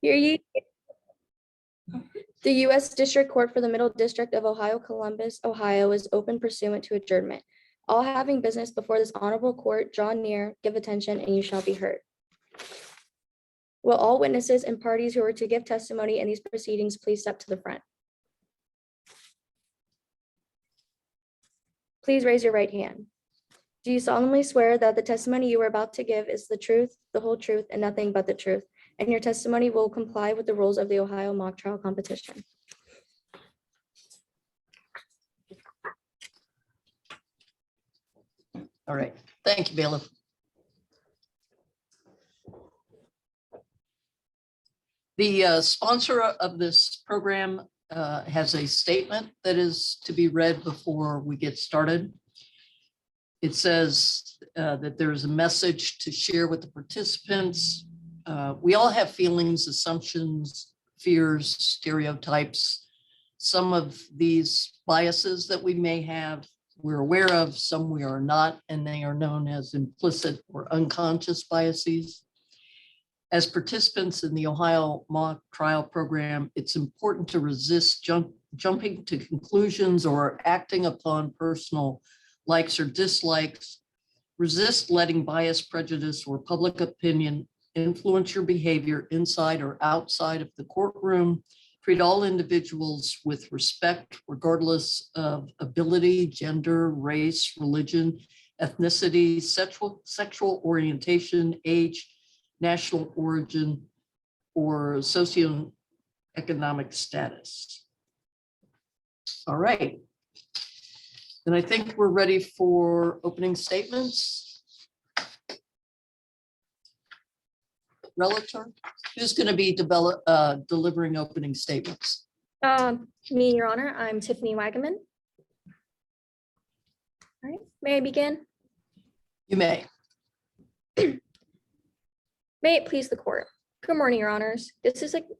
Hear ye. The U.S. District Court for the Middle District of Ohio, Columbus, Ohio is open pursuant to adjournment. All having business before this honorable court, draw near, give attention, and you shall be heard. Will all witnesses and parties who are to give testimony in these proceedings please step to the front? Please raise your right hand. Do you solemnly swear that the testimony you are about to give is the truth, the whole truth, and nothing but the truth, and your testimony will comply with the rules of the Ohio mock trial competition? All right, thank you, bailiff. The sponsor of this program has a statement that is to be read before we get started. It says that there's a message to share with the participants. We all have feelings, assumptions, fears, stereotypes. Some of these biases that we may have, we're aware of, some we are not, and they are known as implicit or unconscious biases. As participants in the Ohio mock trial program, it's important to resist jumping to conclusions or acting upon personal likes or dislikes. Resist letting bias, prejudice, or public opinion influence your behavior inside or outside of the courtroom. Treat all individuals with respect, regardless of ability, gender, race, religion, ethnicity, sexual orientation, age, national origin, or socioeconomic status. All right. And I think we're ready for opening statements. Relator, who's going to be delivering opening statements? Me, Your Honor, I'm Tiffany Wagaman. All right, may I begin? You may. May it please the court. Good morning, Your Honors.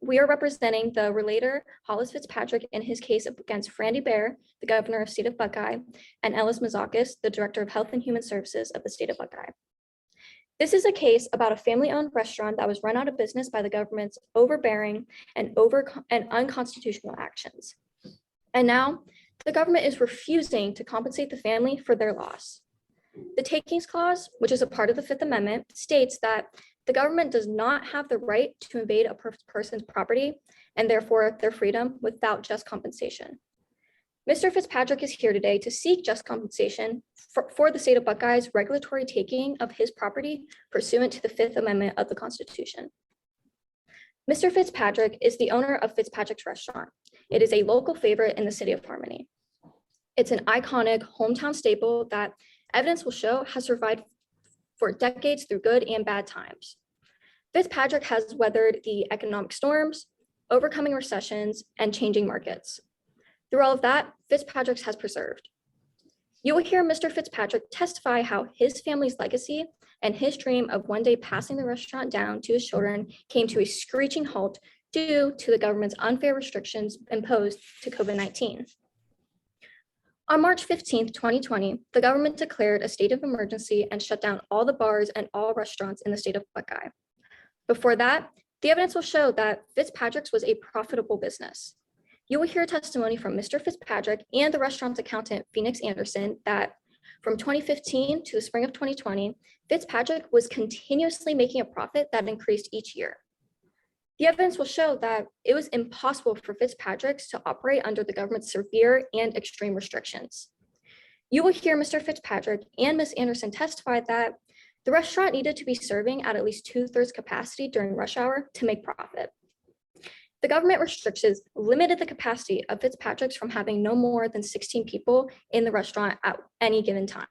We are representing the relator Hollis Fitzpatrick in his case against Frandy Bear, the governor of the state of Buckeye, and Ellis Mazakis, the director of Health and Human Services of the state of Buckeye. This is a case about a family-owned restaurant that was run out of business by the government's overbearing and unconstitutional actions. And now the government is refusing to compensate the family for their loss. The Takings Clause, which is a part of the Fifth Amendment, states that the government does not have the right to invade a person's property and therefore their freedom without just compensation. Mr. Fitzpatrick is here today to seek just compensation for the state of Buckeye's regulatory taking of his property pursuant to the Fifth Amendment of the Constitution. Mr. Fitzpatrick is the owner of Fitzpatrick's Restaurant. It is a local favorite in the city of Harmony. It's an iconic hometown staple that evidence will show has survived for decades through good and bad times. Fitzpatrick has weathered the economic storms, overcoming recessions, and changing markets. Through all of that, Fitzpatrick's has preserved. You will hear Mr. Fitzpatrick testify how his family's legacy and his dream of one day passing the restaurant down to his children came to a screeching halt due to the government's unfair restrictions imposed to COVID-19. On March 15, 2020, the government declared a state of emergency and shut down all the bars and all restaurants in the state of Buckeye. Before that, the evidence will show that Fitzpatrick's was a profitable business. You will hear testimony from Mr. Fitzpatrick and the restaurant's accountant, Phoenix Anderson, that from 2015 to the spring of 2020, Fitzpatrick was continuously making a profit that increased each year. The evidence will show that it was impossible for Fitzpatrick's to operate under the government's severe and extreme restrictions. You will hear Mr. Fitzpatrick and Ms. Anderson testify that the restaurant needed to be serving at least 2/3 capacity during rush hour to make profit. The government restrictions limited the capacity of Fitzpatrick's from having no more than 16 people in the restaurant at any given time.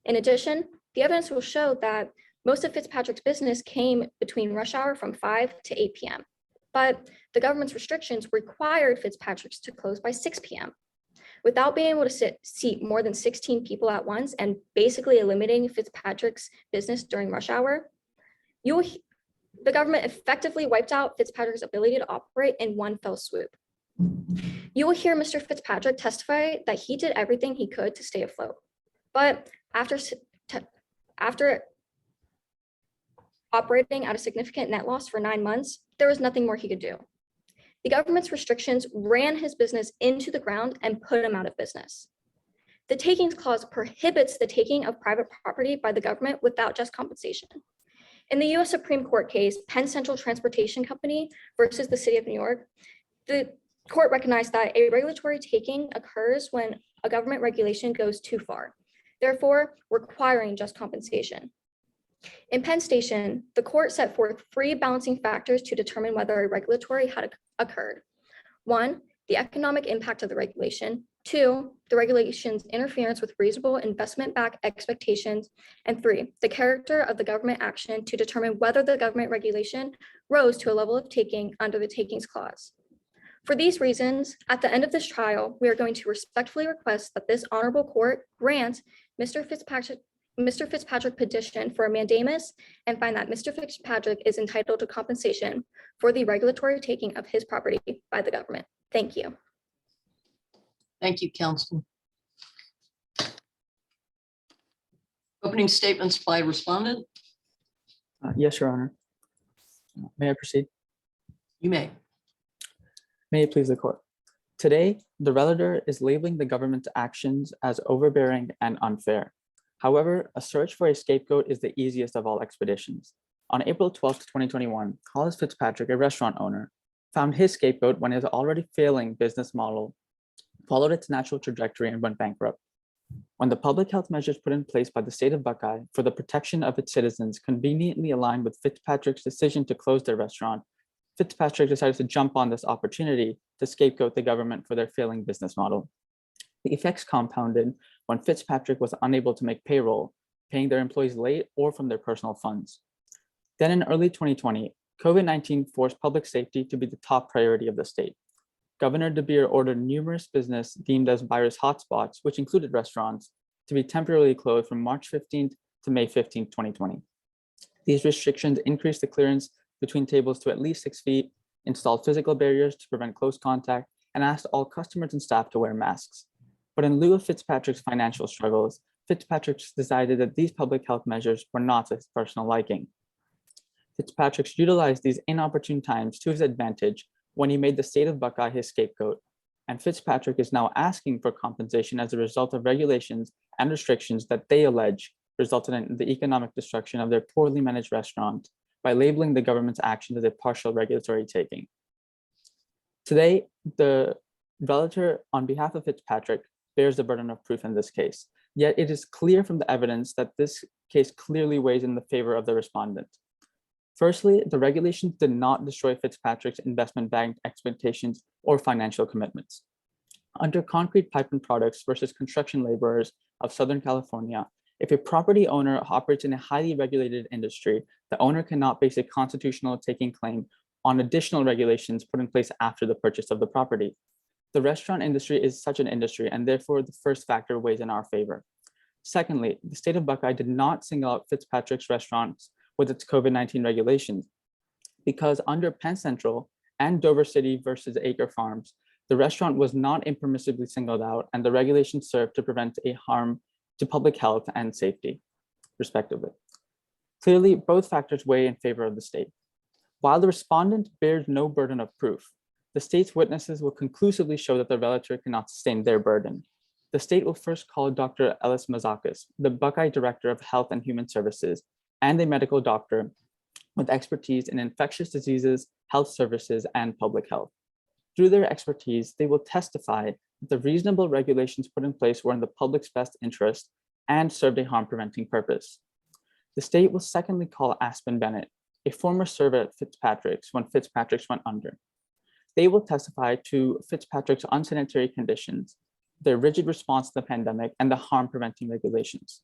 In addition, the evidence will show that most of Fitzpatrick's business came between rush hour from 5 to 8 p.m., but the government's restrictions required Fitzpatrick's to close by 6 p.m. Without being able to seat more than 16 people at once and basically eliminating Fitzpatrick's business during rush hour, the government effectively wiped out Fitzpatrick's ability to operate in one fell swoop. You will hear Mr. Fitzpatrick testify that he did everything he could to stay afloat, but after operating at a significant net loss for 9 months, there was nothing more he could do. The government's restrictions ran his business into the ground and put him out of business. The takings clause prohibits the taking of private property by the government without just compensation. In the US Supreme Court case, Penn Central Transportation Company versus the City of New York, the court recognized that a regulatory taking occurs when a government regulation goes too far, therefore requiring just compensation. In Penn Station, the court set forth three balancing factors to determine whether a regulatory had occurred. One, the economic impact of the regulation. Two, the regulation's interference with reasonable investment-backed expectations. And three, the character of the government action to determine whether the government regulation rose to a level of taking under the takings clause. For these reasons, at the end of this trial, we are going to respectfully request that this honorable court grant Mr. Fitzpatrick petition for a mandamus and find that Mr. Fitzpatrick is entitled to compensation for the regulatory taking of his property by the government. Thank you. Thank you, counsel. Opening statements by respondent. Yes, Your Honor. May I proceed? You may. May it please the court. Today, the relator is labeling the government's actions as overbearing and unfair. However, a search for a scapegoat is the easiest of all expeditions. On April 12th, 2021, Hollis Fitzpatrick, a restaurant owner, found his scapegoat when his already failing business model followed its natural trajectory and went bankrupt. When the public health measures put in place by the state of Buckeye for the protection of its citizens conveniently aligned with Fitzpatrick's decision to close their restaurant, Fitzpatrick decided to jump on this opportunity to scapegoat the government for their failing business model. The effects compounded when Fitzpatrick was unable to make payroll, paying their employees late or from their personal funds. Then in early 2020, COVID-19 forced public safety to be the top priority of the state. Governor DeBeer ordered numerous business deemed as virus hotspots, which included restaurants, to be temporarily closed from March 15th to May 15th, 2020. These restrictions increased the clearance between tables to at least 6 feet, installed physical barriers to prevent close contact, and asked all customers and staff to wear masks. But in lieu of Fitzpatrick's financial struggles, Fitzpatrick decided that these public health measures were not to his personal liking. Fitzpatrick utilized these inopportune times to his advantage when he made the state of Buckeye his scapegoat, and Fitzpatrick is now asking for compensation as a result of regulations and restrictions that they allege resulted in the economic destruction of their poorly managed restaurant by labeling the government's action as a partial regulatory taking. Today, the relator on behalf of Fitzpatrick bears the burden of proof in this case, yet it is clear from the evidence that this case clearly weighs in the favor of the respondent. Firstly, the regulations did not destroy Fitzpatrick's investment bank expectations or financial commitments. Under Concrete Pipe and Products versus Construction Laborers of Southern California, if a property owner operates in a highly regulated industry, the owner cannot base a constitutional taking claim on additional regulations put in place after the purchase of the property. The restaurant industry is such an industry, and therefore the first factor weighs in our favor. Secondly, the state of Buckeye did not single out Fitzpatrick's restaurants with its COVID-19 regulations, because under Penn Central and Dover City versus Acre Farms, the restaurant was not impermissibly singled out, and the regulations served to prevent a harm to public health and safety, respectively. Clearly, both factors weigh in favor of the state. While the respondent bears no burden of proof, the state's witnesses will conclusively show that the relator cannot sustain their burden. The state will first call Dr. Ellis Mazakis, the Buckeye Director of Health and Human Services, and a medical doctor with expertise in infectious diseases, health services, and public health. Through their expertise, they will testify that the reasonable regulations put in place were in the public's best interest and served a harm-preventing purpose. The state will secondly call Aspen Bennett, a former server at Fitzpatrick's when Fitzpatrick's went under. They will testify to Fitzpatrick's unsanitary conditions, their rigid response to the pandemic, and the harm-preventing regulations.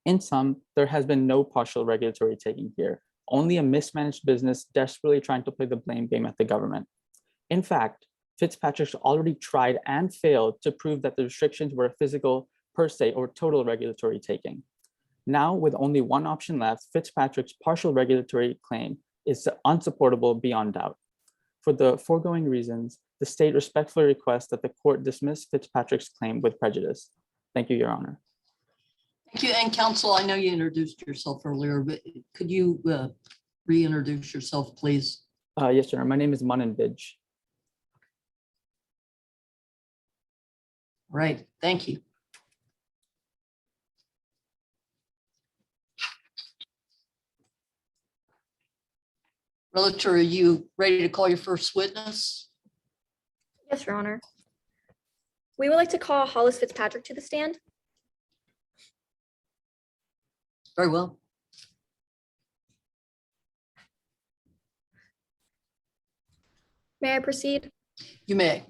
In sum, there has been no partial regulatory taking here, only a mismanaged business desperately trying to play the blame game at the government. In fact, Fitzpatrick's already tried and failed to prove that the restrictions were a physical, per se, or total regulatory taking. Now, with only one option left, Fitzpatrick's partial regulatory claim is unsupportable beyond doubt. For the foregoing reasons, the state respectfully requests that the court dismiss Fitzpatrick's claim with prejudice. Thank you, Your Honor. Thank you. And counsel, I know you introduced yourself earlier, but could you reintroduce yourself, please? Yes, Your Honor. My name is Manan Bij. Right, thank you. Relator, are you ready to call your first witness? Yes, Your Honor. We would like to call Hollis Fitzpatrick to the stand. Very well. May I proceed? You may.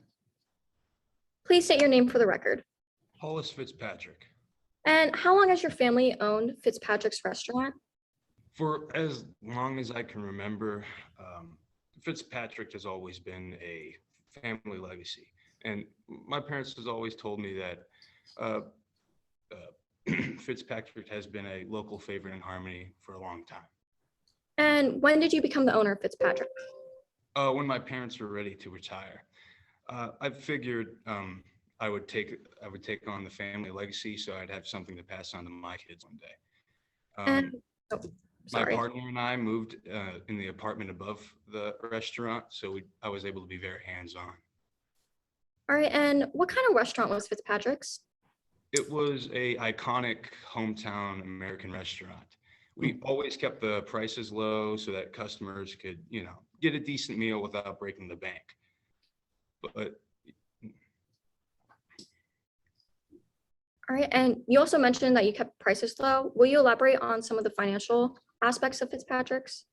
Please state your name for the record. Hollis Fitzpatrick. And how long has your family owned Fitzpatrick's Restaurant? For as long as I can remember, Fitzpatrick has always been a family legacy. And my parents has always told me that Fitzpatrick has been a local favorite in Harmony for a long time. And when did you become the owner of Fitzpatrick? When my parents were ready to retire, I figured I would take on the family legacy, so I'd have something to pass on to my kids one day. And, oh, My sorry. partner and I moved in the apartment above the restaurant, so I was able to be very hands-on. All right, and what kind of restaurant was Fitzpatrick's? It was a iconic hometown American restaurant. We always kept the prices low so that customers could, get a decent meal without breaking the bank. But All right, and you also mentioned that you kept prices low. Will you elaborate on some of the financial aspects of Fitzpatrick's?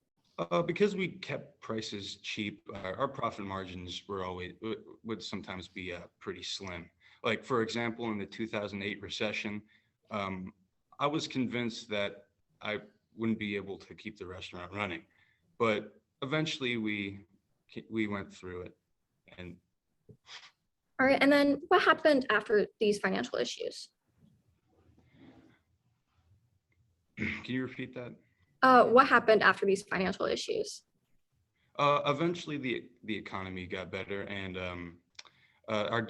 because we kept prices cheap, our profit margins would sometimes be pretty slim. Like, for example, in the 2008 recession, I was convinced that I wouldn't be able to keep the restaurant running, but eventually we went through it. And All right, and then what happened after these financial issues? can you repeat that? What happened after these financial issues? Eventually the economy got better, and our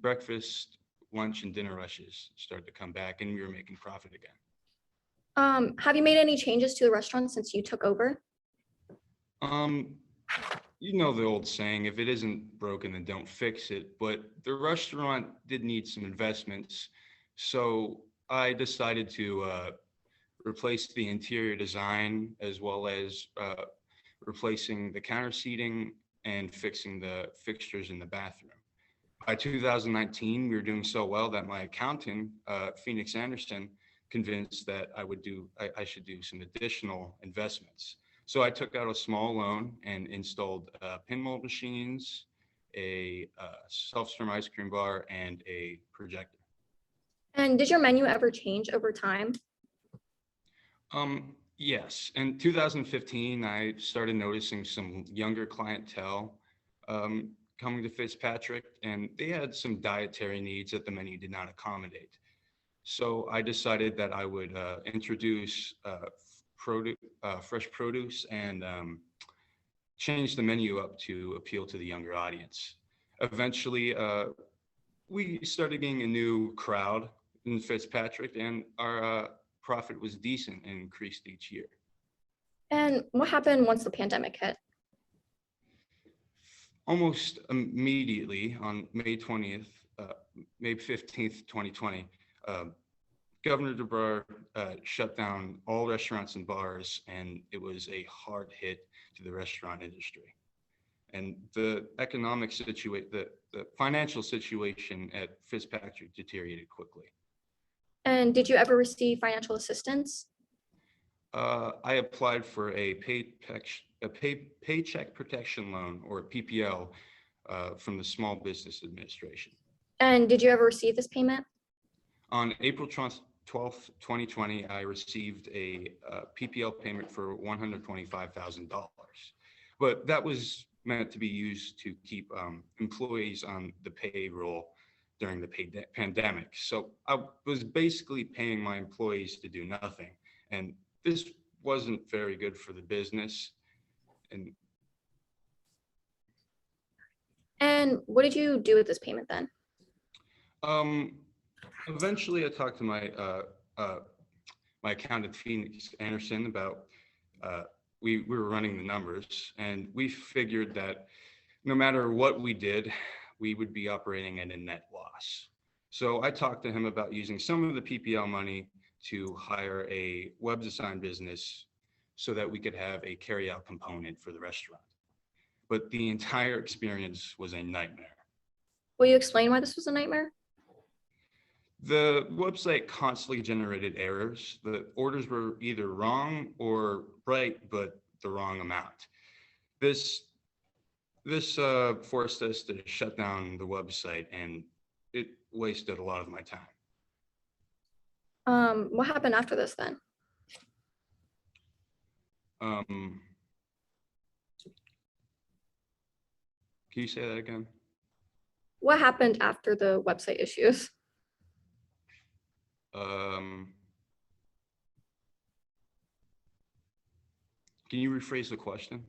breakfast, lunch, and dinner rushes started to come back, and we were making profit again. Have you made any changes to the restaurant since you took over? You know the old saying, if it isn't broken, then don't fix it. But the restaurant did need some investments, so I decided to replace the interior design, as well as replacing the counter seating and fixing the fixtures in the bathroom. By 2019, we were doing so well that my accountant, Phoenix Anderson, convinced that I should do some additional investments. So I took out a small loan and installed pinball machines, a self-serve ice cream bar, and a projector. And did your menu ever change over time? Yes, in 2015, I started noticing some younger clientele coming to Fitzpatrick, and they had some dietary needs that the menu did not accommodate. So I decided that I would introduce fresh produce and change the menu up to appeal to the younger audience. Eventually, we started getting a new crowd in Fitzpatrick, and our profit was decent and increased each year. And what happened once the pandemic hit? Almost immediately on May 20th, May 15th, 2020, Governor DeBar shut down all restaurants and bars, and it was a hard hit to the restaurant industry. And the financial situation at Fitzpatrick deteriorated quickly. And did you ever receive financial assistance? I applied for a paycheck protection loan, or PPL, from the Small Business Administration. And did you ever receive this payment? On April 12th, 2020, I received a PPL payment for $125,000, but that was meant to be used to keep employees on the payroll during the pandemic. So I was basically paying my employees to do nothing, and this wasn't very good for the business. And what did you do with this payment then? Eventually I talked to my accountant, Phoenix Anderson, about we were running the numbers, and we figured that no matter what we did, we would be operating at a net loss. So I talked to him about using some of the PPL money to hire a web design business so that we could have a carryout component for the restaurant. But the entire experience was a nightmare. Will you explain why this was a nightmare? The website constantly generated errors. The orders were either wrong or right, but the wrong amount. This forced us to shut down the website, and it wasted a lot of my time. What happened after this then? Can you say that again? What happened after the website issues? Can you rephrase the question?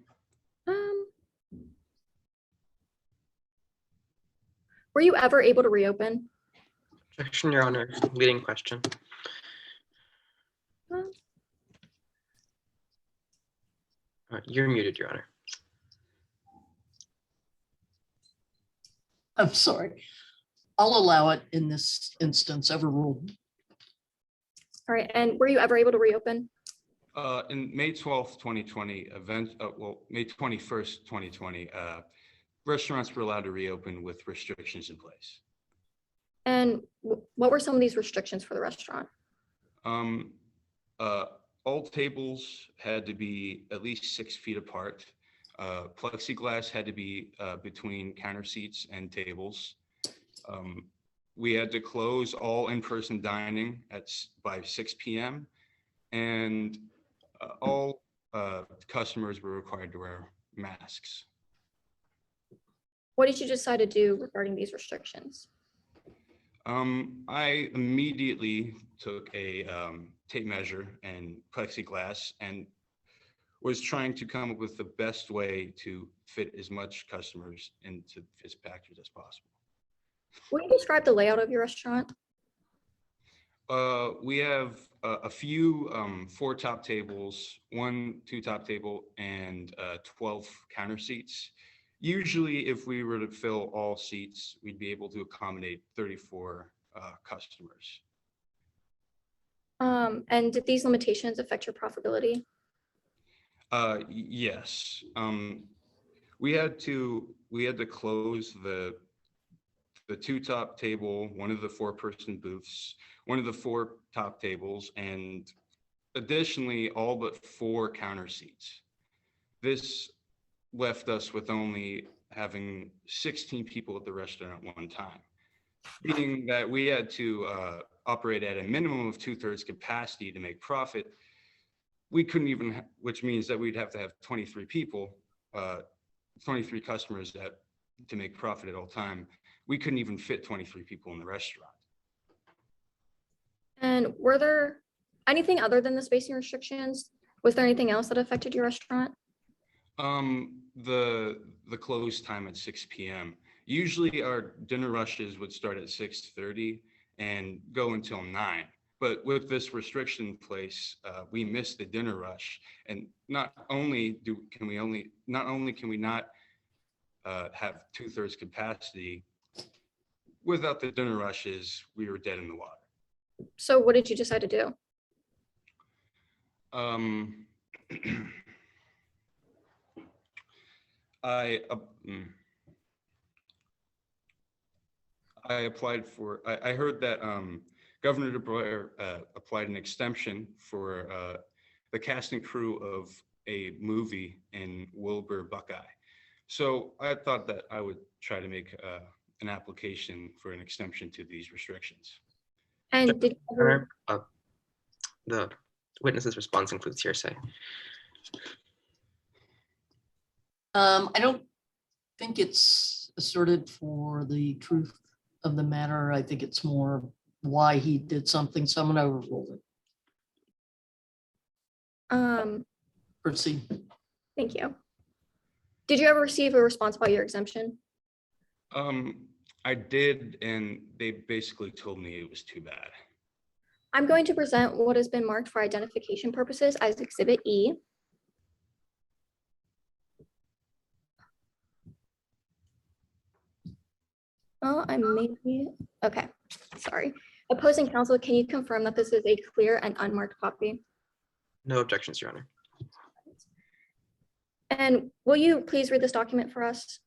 Were you ever able to reopen? Objection, Your Honor. Leading question. You're muted, Your Honor. I'm sorry. I'll allow it in this instance, overruled. All right, and were you ever able to reopen? In May 12th, 2020, May 21st, 2020, restaurants were allowed to reopen with restrictions in place. And what were some of these restrictions for the restaurant? All tables had to be at least 6 feet apart. Plexiglass had to be between counter seats and tables. We had to close all in-person dining by 6 p.m. and all customers were required to wear masks. What did you decide to do regarding these restrictions? I immediately took a tape measure and plexiglass and was trying to come up with the best way to fit as much customers into this package as possible. Will you describe the layout of your restaurant? We have a few 4 top tables, 1 2-top table, and 12 counter seats. Usually, if we were to fill all seats, we'd be able to accommodate 34 customers. And did these limitations affect your profitability? Yes. We had to close the 2-top table, one of the 4-person booths, one of the 4 top tables, and additionally all but 4 counter seats. This left us with only having 16 people at the restaurant at one time, meaning that we had to operate at a minimum of 2/3 capacity to make profit. We couldn't even, which means that we'd have to have 23 people, 23 customers to make profit at all time. We couldn't even fit 23 people in the restaurant. And were there anything other than the spacing restrictions? Was there anything else that affected your restaurant? The close time at 6 p.m. Usually our dinner rushes would start at 6:30 and go until 9. But with this restriction in place, we missed the dinner rush. And not only can we not have 2/3 capacity, without the dinner rushes, we were dead in the water. So what did you decide to do? I applied for, I heard that Governor DeBoer applied an exemption for the cast and crew of a movie in Wilbur Buckeye. So I thought that I would try to make an application for an exemption to these restrictions. And did you ever, Your Honor, the witness's response includes hearsay. I don't think it's asserted for the truth of the matter. I think it's more why he did something. So I'm going to overrule it. Proceed. thank you. Did you ever receive a response about your exemption? I did, and they basically told me it was too bad. I'm going to present what has been marked for identification purposes as Exhibit E. Oh, I may be, okay, sorry. Opposing counsel, can you confirm that this is a clear and unmarked copy? No objections, Your Honor. And will you please read this document for us?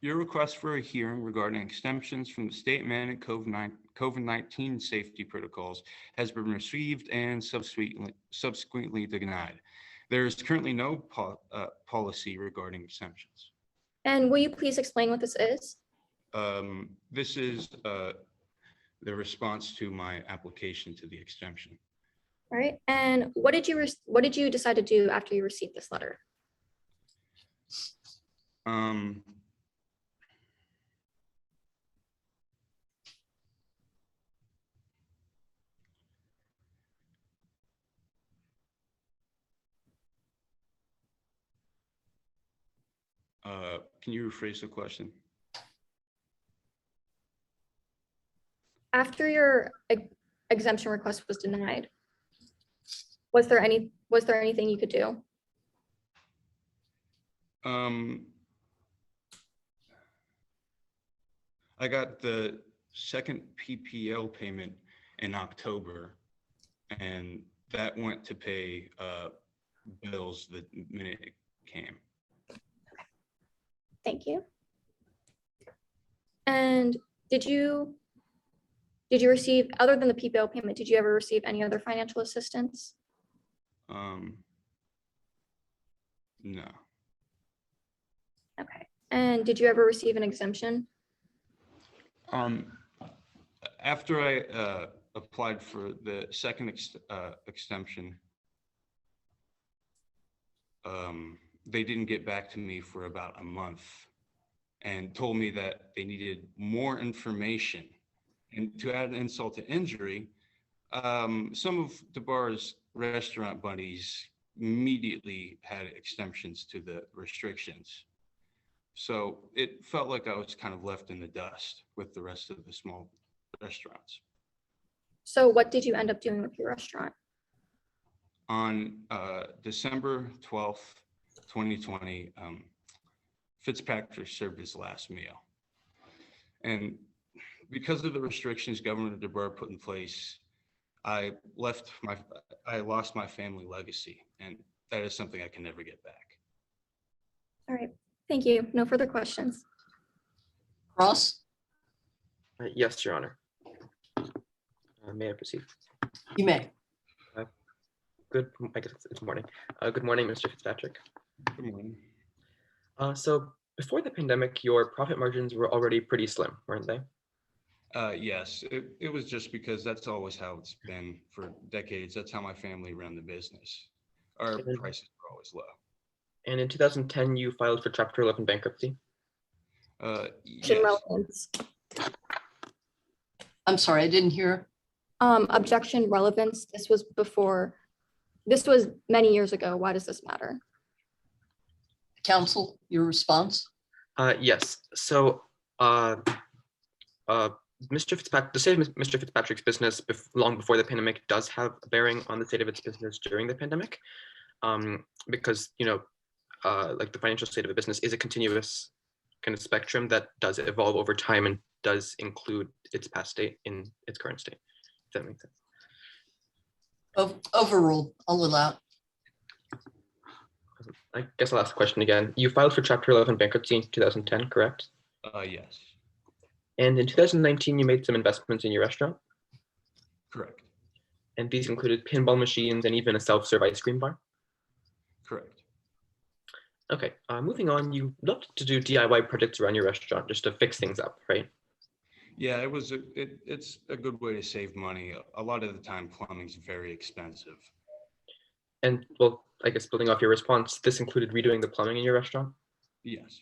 Your request for a hearing regarding exemptions from the state-mandated COVID-19 safety protocols has been received and subsequently denied. There is currently no policy regarding exemptions. And will you please explain what this is? This is the response to my application to the exemption. All right, and what did you decide to do after you received this letter? Can you rephrase the question? After your exemption request was denied, was there anything you could do? I got the second PPL payment in October, and that went to pay bills the minute it came. Thank you. And did you receive, other than the PPO payment, did you ever receive any other financial assistance? No. Okay. And did you ever receive an exemption? After I applied for the second exemption, they didn't get back to me for about a month and told me that they needed more information. And to add insult to injury, some of DeBar's restaurant buddies immediately had exemptions to the restrictions. So it felt like I was kind of left in the dust with the rest of the small restaurants. So what did you end up doing with your restaurant? On December 12th, 2020, Fitzpatrick served his last meal. And because of the restrictions Governor DeBar put in place, I lost my family legacy, and that is something I can never get back. All right. Thank you. No further questions. Ross, Yes, Your Honor. May I proceed? you may. I guess it's morning. Good morning, Mr. Fitzpatrick. Good morning. So before the pandemic, your profit margins were already pretty slim, weren't they? Yes, it was just because that's always how it's been for decades. That's how my family ran the business. Our prices were always low. And in 2010, you filed for Chapter 11 bankruptcy. Objection Yes. relevance. I'm sorry, I didn't hear. Objection relevance. This was many years ago. Why does this matter? Counsel, your response? Yes. So, Mr. Fitzpatrick, the state of Mr. Fitzpatrick's business long before the pandemic does have a bearing on the state of its business during the pandemic, because like the financial state of a business is a continuous kind of spectrum that does evolve over time and does include its past state in its current state. If that makes sense. Overruled, I'll allow. I guess I'll ask the question again. You filed for Chapter 11 bankruptcy in 2010, correct? Yes, And in 2019, you made some investments in your restaurant, correct, and these included pinball machines and even a self-serve ice cream bar. correct. Okay, moving on, you loved to do DIY projects around your restaurant just to fix things up, right? Yeah, it's a good way to save money. A lot of the time, plumbing's very expensive. And well, I guess building off your response, this included redoing the plumbing in your restaurant, Yes,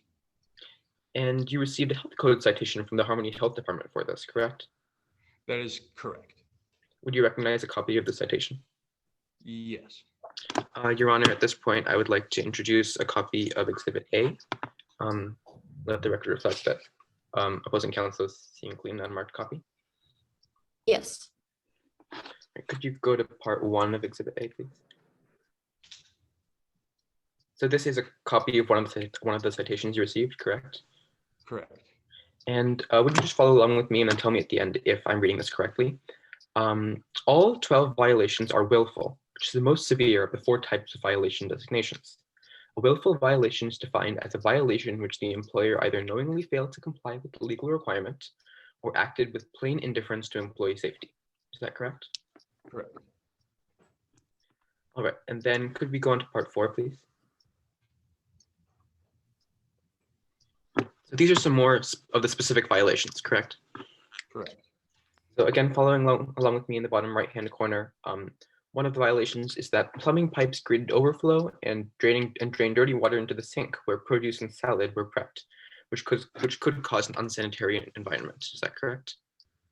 and you received a health code citation from the Harmony Health Department for this, correct? that is correct. Would you recognize a copy of the citation? Yes. Your Honor, at this point, I would like to introduce a copy of Exhibit A. Let the record reflect that opposing counsel is seeing a clean unmarked copy. Yes. Could you go to part 1 of Exhibit A, please? So this is a copy of one of the citations you received, correct? Correct. And would you just follow along with me and then tell me at the end if I'm reading this correctly? All 12 violations are willful, which is the most severe of the 4 types of violation designations. A willful violation is defined as a violation in which the employer either knowingly failed to comply with the legal requirement or acted with plain indifference to employee safety. Is that correct? Correct. All right, and then could we go on to part 4, please? So these are some more of the specific violations, correct? Correct. So again, following along with me in the bottom right-hand corner, one of the violations is that plumbing pipes created overflow and drain dirty water into the sink where produce and salad were prepped, which could cause an unsanitary environment. Is that correct?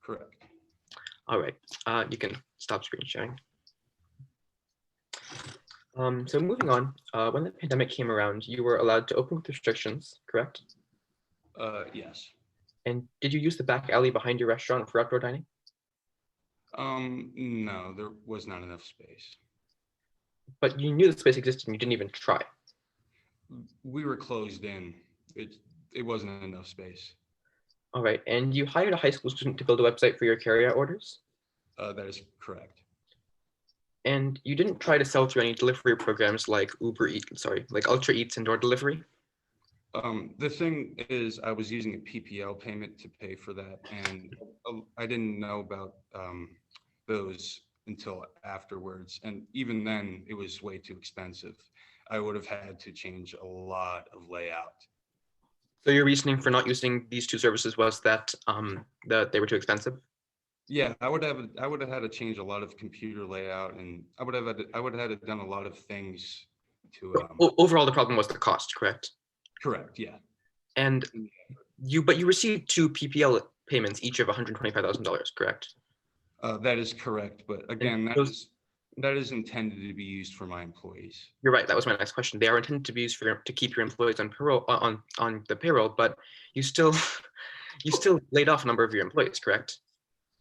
Correct. All right, you can stop screen sharing. So moving on, when the pandemic came around, you were allowed to open with restrictions, correct? Yes. And did you use the back alley behind your restaurant for outdoor dining? No, there was not enough space. But you knew the space existed and you didn't even try. We were closed in. It wasn't enough space. All right, and you hired a high school student to build a website for your carryout orders? That is correct. And you didn't try to sell through any delivery programs like like Ultra Eats and Door Delivery? The thing is, I was using a PPL payment to pay for that, and I didn't know about those until afterwards. And even then, it was way too expensive. I would have had to change a lot of layout. So your reasoning for not using these 2 services was that that they were too expensive? Yeah, I would have had to change a lot of computer layout, and I would have had to done a lot of things to. Overall, the problem was the cost, correct? Correct. Yeah. And you received 2 PPL payments, each of $125,000, correct? That is correct, but again, that is intended to be used for my employees. You're right. That was my next question. They are intended to be used to keep your employees on payroll on the payroll, but you still laid off a number of your employees, correct?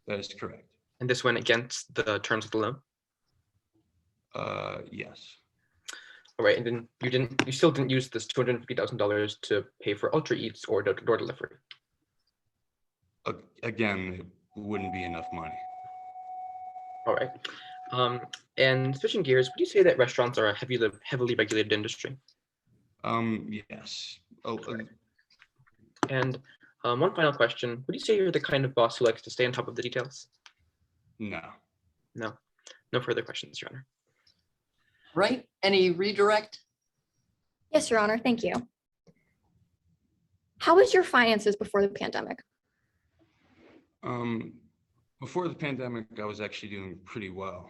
That is correct. And this went against the terms of the loan? Yes. All right, and then you still didn't use this $250,000 to pay for Ultra Eats or door delivery? Again, it wouldn't be enough money. All right. And switching gears, would you say that restaurants are a heavily regulated industry? Yes. And one final question, would you say you're the kind of boss who likes to stay on top of the details? No. No. No further questions, Your Honor. Right? Any redirect? Yes, Your Honor, thank you. How was your finances before the pandemic? Before the pandemic, I was actually doing pretty well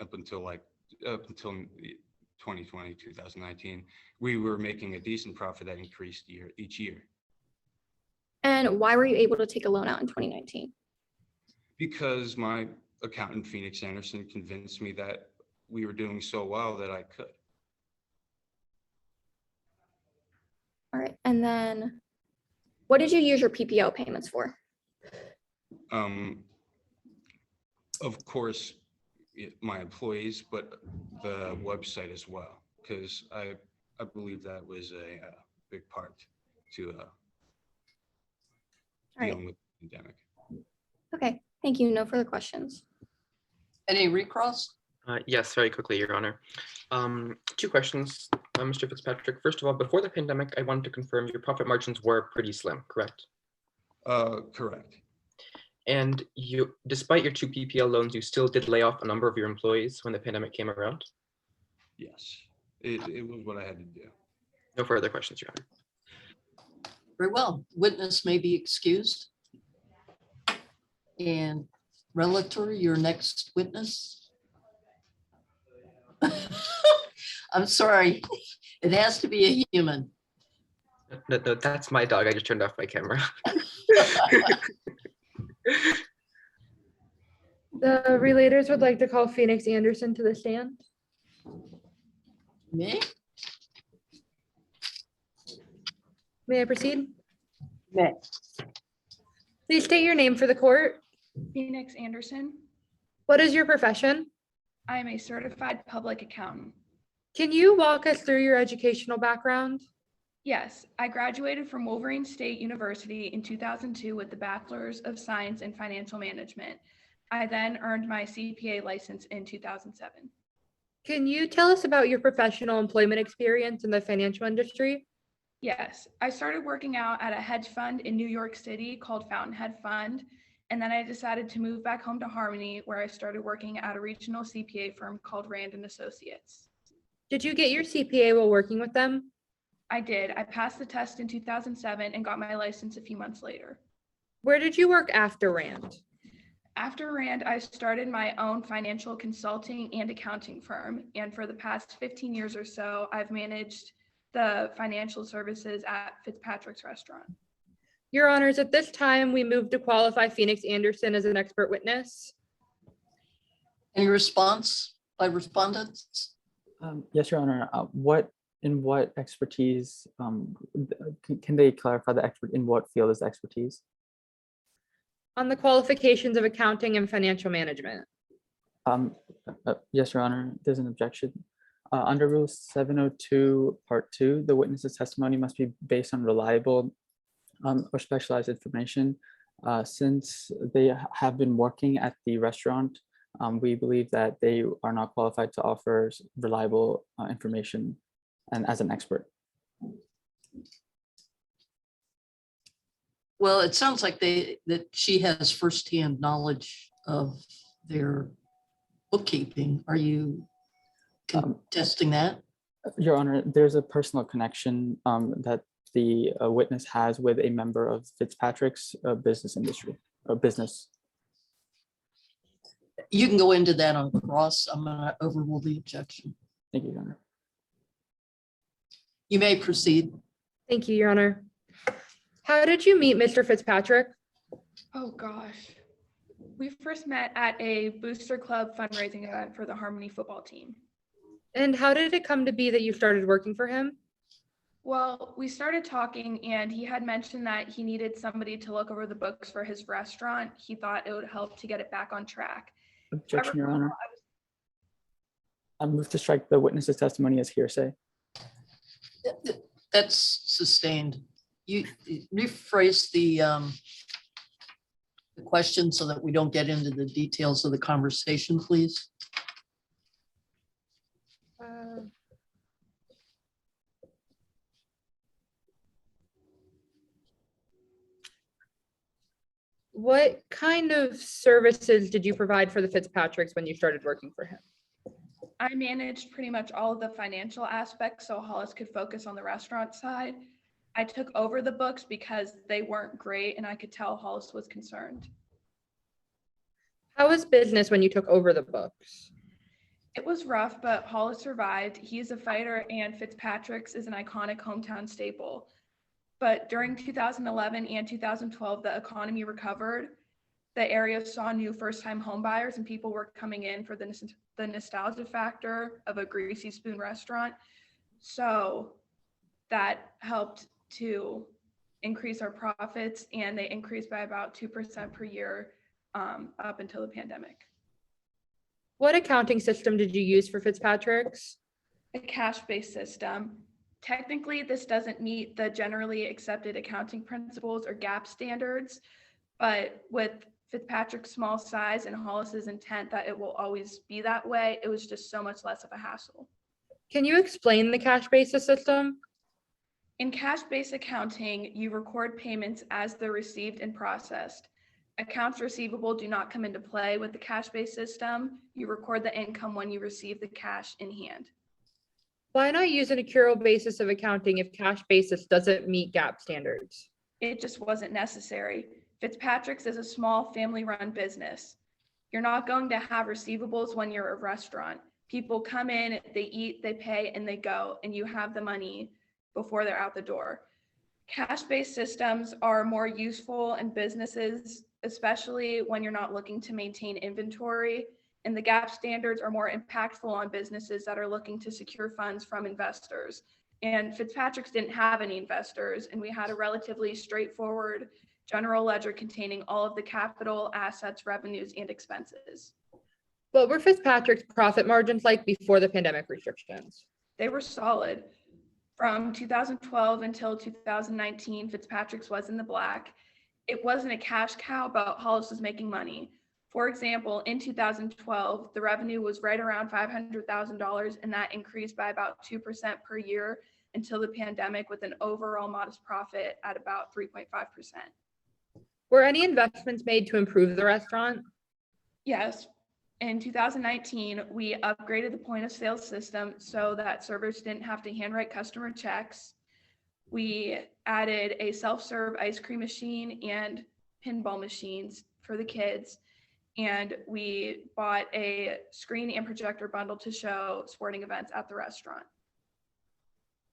up until 2020, 2019. We were making a decent profit that increased each year. And why were you able to take a loan out in 2019? Because my accountant, Phoenix Anderson, convinced me that we were doing so well that I could. All right, and then what did you use your PPO payments for? Of course, my employees, but the website as well, because I believe that was a big part to right. dealing with the pandemic. Okay, thank you. No further questions. Any recross? Yes, very quickly, Your Honor. 2 questions, Mr. Fitzpatrick. First of all, before the pandemic, I wanted to confirm your profit margins were pretty slim, correct? Correct. And you, despite your 2 PPL loans, you still did lay off a number of your employees when the pandemic came around? Yes, it was what I had to do. No further questions, Your Honor. Very well. Witness may be excused. And relator, your next witness. I'm sorry, it has to be a human. No, that's my dog. I just turned off my camera. The relators would like to call Phoenix Anderson to the stand. Me? May I proceed? Me. Please state your name for the court. Phoenix Anderson. What is your profession? I am a certified public accountant. Can you walk us through your educational background? Yes, I graduated from Wolverine State University in 2002 with the Bachelor's of Science in Financial Management. I then earned my CPA license in 2007. Can you tell us about your professional employment experience in the financial industry? Yes, I started working out at a hedge fund in New York City called Fountainhead Fund, and then I decided to move back home to Harmony, where I started working at a regional CPA firm called Rand and Associates. Did you get your CPA while working with them? I did. I passed the test in 2007 and got my license a few months later. Where did you work after Rand? After Rand, I started my own financial consulting and accounting firm, and for the past 15 years or so, I've managed the financial services at Fitzpatrick's Restaurant. Your Honors, at this time, we move to qualify Phoenix Anderson as an expert witness. Any response by respondents? Yes, Your Honor. In what expertise, can they clarify the expert, in what field is expertise? On the qualifications of accounting and financial management. Yes, Your Honor, there's an objection. Under Rule 702, Part 2, the witness's testimony must be based on reliable or specialized information. Since they have been working at the restaurant, we believe that they are not qualified to offer reliable information and as an expert. Well, it sounds like that she has firsthand knowledge of their bookkeeping. Are you contesting that? Your Honor, there's a personal connection that the witness has with a member of Fitzpatrick's business industry or business. You can go into that on cross. I'm going to overrule the objection. Thank you, Your Honor. You may proceed. Thank you, Your Honor. How did you meet Mr. Fitzpatrick? Oh gosh. We first met at a Booster Club fundraising event for the Harmony football team. And how did it come to be that you started working for him? Well, we started talking and he had mentioned that he needed somebody to look over the books for his restaurant. He thought it would help to get it back on track. Objection, Your Honor. I was- I move to strike the witness's testimony as hearsay. That's sustained. You rephrase the question so that we don't get into the details of the conversation, please. What kind of services did you provide for the Fitzpatricks when you started working for him? I managed pretty much all of the financial aspects so Hollis could focus on the restaurant side. I took over the books because they weren't great and I could tell Hollis was concerned. How was business when you took over the books? It was rough, but Hollis survived. He's a fighter and Fitzpatrick's is an iconic hometown staple. But during 2011 and 2012, the economy recovered. The area saw new first-time home buyers and people were coming in for the nostalgia factor of a greasy spoon restaurant. So that helped to increase our profits, and they increased by about 2% per year up until the pandemic. What accounting system did you use for Fitzpatrick's? A cash-based system. Technically, this doesn't meet the generally accepted accounting principles or GAAP standards, but with Fitzpatrick's small size and Hollis's intent that it will always be that way, it was just so much less of a hassle. Can you explain the cash basis system? In cash-based accounting, you record payments as they're received and processed. Accounts receivable do not come into play with the cash-based system. You record the income when you receive the cash in hand. Why not use an accrual basis of accounting if cash basis doesn't meet GAAP standards? It just wasn't necessary. Fitzpatrick's is a small family-run business. You're not going to have receivables when you're a restaurant. People come in, they eat, they pay, and they go, and you have the money before they're out the door. Cash-based systems are more useful in businesses, especially when you're not looking to maintain inventory, and the GAAP standards are more impactful on businesses that are looking to secure funds from investors. And Fitzpatrick's didn't have any investors, and we had a relatively straightforward general ledger containing all of the capital, assets, revenues, and expenses. What were Fitzpatrick's profit margins like before the pandemic restrictions? They were solid. From 2012 until 2019, Fitzpatrick's was in the black. It wasn't a cash cow, but Hollis was making money. For example, in 2012, the revenue was right around $500,000, and that increased by about 2% per year until the pandemic, with an overall modest profit at about 3.5%. Were any investments made to improve the restaurant? Yes. In 2019, we upgraded the point of sale system so that servers didn't have to handwrite customer checks. We added a self-serve ice cream machine and pinball machines for the kids. And we bought a screen and projector bundle to show sporting events at the restaurant.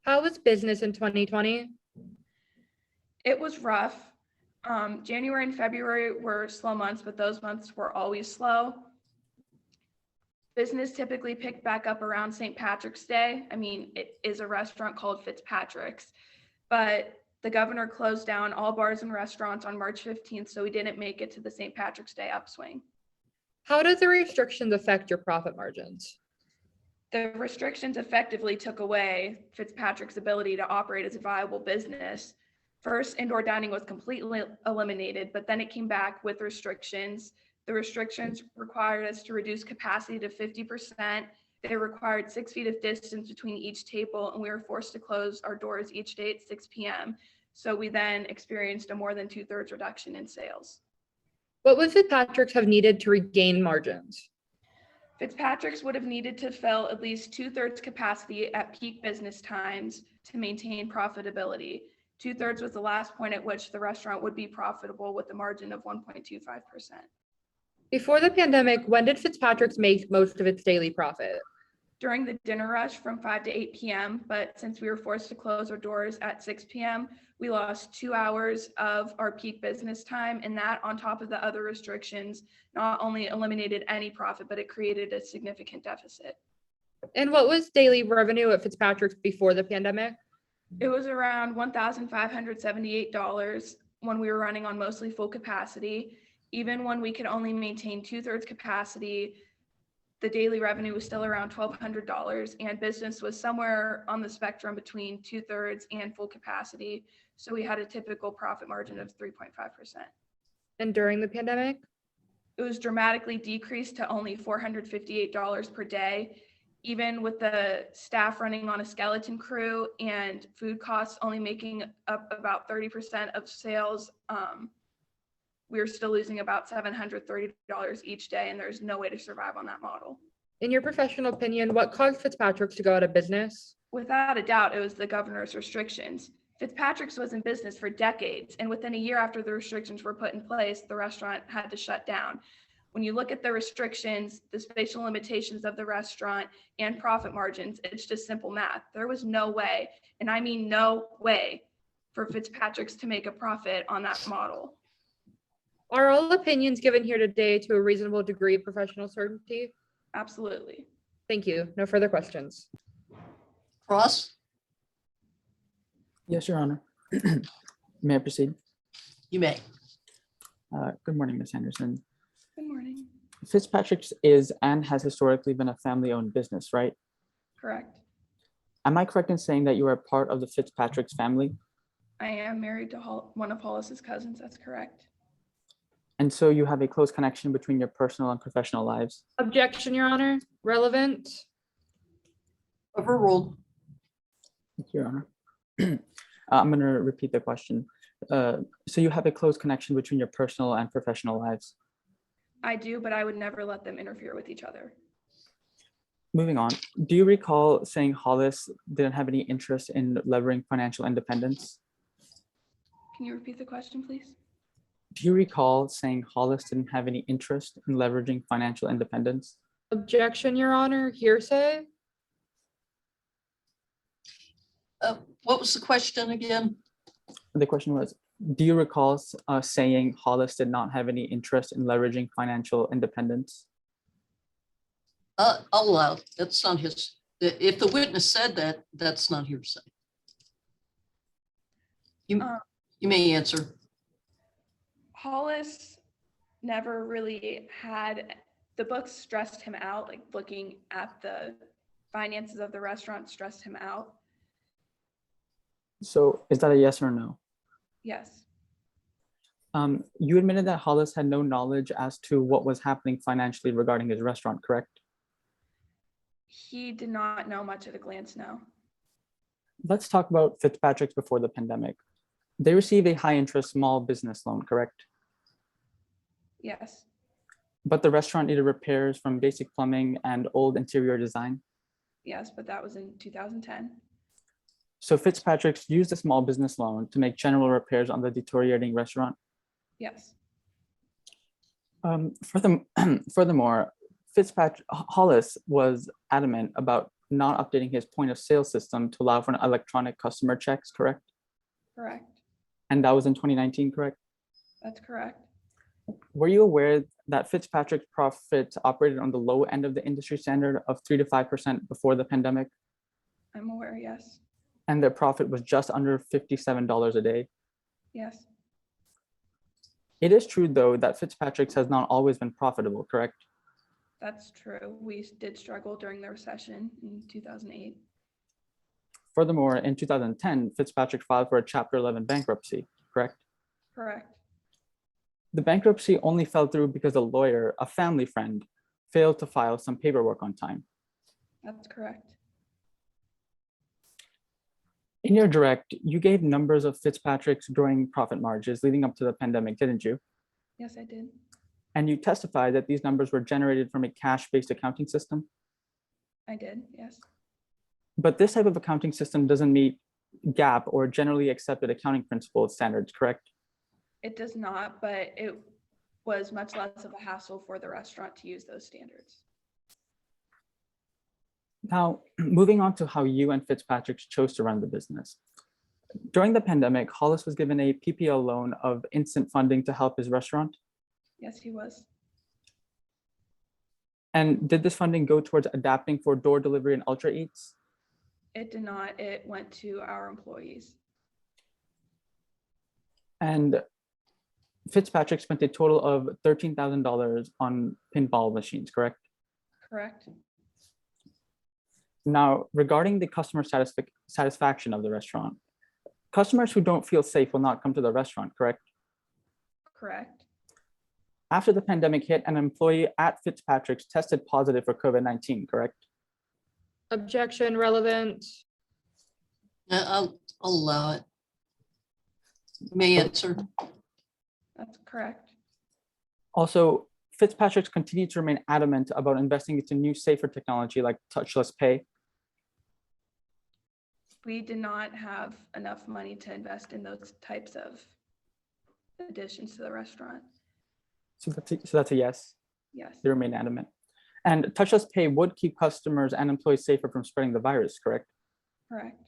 How was business in 2020? It was rough. January and February were slow months, but those months were always slow. Business typically picked back up around St. Patrick's Day. I mean, it is a restaurant called Fitzpatrick's, but the governor closed down all bars and restaurants on March 15th, so we didn't make it to the St. Patrick's Day upswing. How did the restrictions affect your profit margins? The restrictions effectively took away Fitzpatrick's ability to operate as a viable business. First, indoor dining was completely eliminated, but then it came back with restrictions. The restrictions required us to reduce capacity to 50%. They required 6 feet of distance between each table, and we were forced to close our doors each day at 6 p.m. So we then experienced a more than 2/3 reduction in sales. What would Fitzpatrick's have needed to regain margins? Fitzpatrick's would have needed to fill at least 2/3 capacity at peak business times to maintain profitability. 2/3 was the last point at which the restaurant would be profitable with a margin of 1.25%. Before the pandemic, when did Fitzpatrick's make most of its daily profit? During the dinner rush from 5 to 8 p.m., but since we were forced to close our doors at 6 p.m., we lost 2 hours of our peak business time, and that, on top of the other restrictions, not only eliminated any profit, but it created a significant deficit. And what was daily revenue at Fitzpatrick's before the pandemic? It was around $1,578 when we were running on mostly full capacity. Even when we could only maintain 2/3 capacity, the daily revenue was still around $1,200, and business was somewhere on the spectrum between 2/3 and full capacity. So we had a typical profit margin of 3.5%. And during the pandemic? It was dramatically decreased to only $458 per day. Even with the staff running on a skeleton crew and food costs only making up about 30% of sales, we were still losing about $730 each day, and there's no way to survive on that model. In your professional opinion, what caused Fitzpatrick's to go out of business? Without a doubt, it was the governor's restrictions. Fitzpatrick's was in business for decades, and within a year after the restrictions were put in place, the restaurant had to shut down. When you look at the restrictions, the spatial limitations of the restaurant, and profit margins, it's just simple math. There was no way, and I mean no way, for Fitzpatrick's to make a profit on that model. Are all opinions given here today to a reasonable degree of professional certainty? Absolutely. Thank you. No further questions. Cross, Yes, Your Honor. May I proceed? you may. Good morning, Ms. Henderson. Good morning. Fitzpatrick's is and has historically been a family-owned business, right? Correct. Am I correct in saying that you are part of the Fitzpatrick's family? I am married to one of Hollis's cousins. That's correct. And so you have a close connection between your personal and professional lives? Objection, Your Honor. Relevant. Overruled. Thank you, Your Honor. I'm going to repeat the question. So you have a close connection between your personal and professional lives? I do, but I would never let them interfere with each other. Moving on, do you recall saying Hollis didn't have any interest in levering financial independence? Can you repeat the question, please? Do you recall saying Hollis didn't have any interest in leveraging financial independence? Objection, Your Honor. Hearsay. What was the question again? The question was, do you recall saying Hollis did not have any interest in leveraging financial independence? I'll allow, that's not his, if the witness said that, that's not hearsay. You may answer. Hollis never really had, the books stressed him out, like looking at the finances of the restaurant stressed him out. So is that a yes or no? Yes, You admitted that Hollis had no knowledge as to what was happening financially regarding his restaurant, correct? he did not know much at a glance, no. Let's talk about Fitzpatrick's before the pandemic. They received a high interest small business loan, correct? Yes, But the restaurant needed repairs from basic plumbing and old interior design. yes, but that was in 2010. So Fitzpatrick's used a small business loan to make general repairs on the deteriorating restaurant. Yes, Furthermore, Hollis was adamant about not updating his point of sale system to allow for an electronic customer checks, correct? correct. And that was in 2019, correct? That's correct. Were you aware that Fitzpatrick's profits operated on the low end of the industry standard of 3 to 5% before the pandemic, I'm aware, yes, and their profit was just under $57 a day? yes, It is true, though, that Fitzpatrick's has not always been profitable, correct? that's true. We did struggle during the recession in 2008. Furthermore, in 2010, Fitzpatrick filed for a Chapter 11 bankruptcy, correct? Correct. The bankruptcy only fell through because a lawyer, a family friend, failed to file some paperwork on time. That's correct. In your direct, you gave numbers of Fitzpatrick's growing profit margins leading up to the pandemic, didn't you? Yes, I did. And you testified that these numbers were generated from a cash-based accounting system. I did, yes. But this type of accounting system doesn't meet GAAP or generally accepted accounting principles standards, correct? It does not, but it was much less of a hassle for the restaurant to use those standards. Now, moving on to how you and Fitzpatrick chose to run the business. During the pandemic, Hollis was given a PPL loan of instant funding to help his restaurant. Yes, he was. And did this funding go towards adapting for door delivery and Ultra Eats? It did not. It went to our employees. And Fitzpatrick spent a total of $13,000 on pinball machines, correct? Correct. Now, regarding the customer satisfaction of the restaurant, customers who don't feel safe will not come to the restaurant, correct? Correct. After the pandemic hit, an employee at Fitzpatrick's tested positive for COVID-19, correct? Objection, relevant. I'll allow it. May answer. That's correct. Also, Fitzpatrick's continued to remain adamant about investing into new, safer technology like touchless pay. We did not have enough money to invest in those types of additions to the restaurant. So that's a yes. Yes, They remain adamant. And touchless pay would keep customers and employees safer from spreading the virus, correct? correct.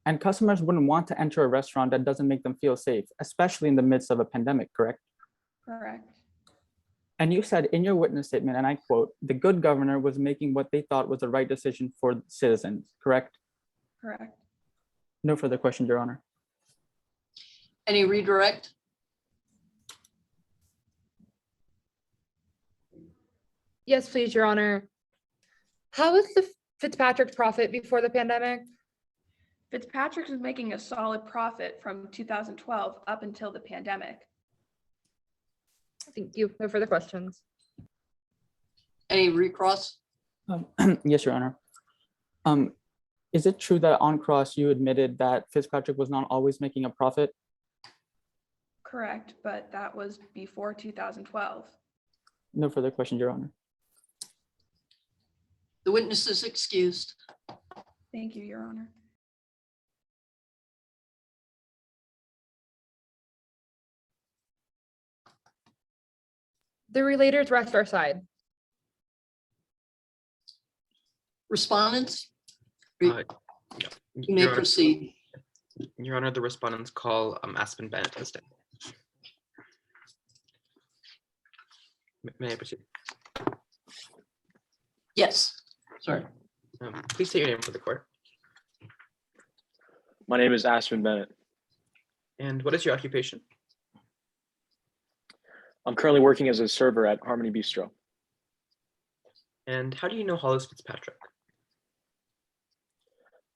And customers wouldn't want to enter a restaurant that doesn't make them feel safe, especially in the midst of a pandemic, correct? Correct. And you said in your witness statement, and I quote, "The good governor was making what they thought was the right decision for citizens," correct? Correct. No further questions, Your Honor. Any redirect? Yes, please, Your Honor. How was the Fitzpatrick profit before the pandemic? Fitzpatrick was making a solid profit from 2012 up until the pandemic. Thank you. No further questions. Any recross? Yes, Your Honor. Is it true that on cross you admitted that Fitzpatrick was not always making a profit? Correct, but that was before 2012. No further questions, Your Honor. The witness is excused. Thank you, Your Honor. The relators rest our side. Respondents, Uh, you may Your Honor, proceed. Your Honor, the respondents call Aspen Bennett to the stand. May I proceed? Yes, sorry. Please state your name for the court. My name is Aspen Bennett. And what is your occupation? I'm currently working as a server at Harmony Bistro. And how do you know Hollis Fitzpatrick?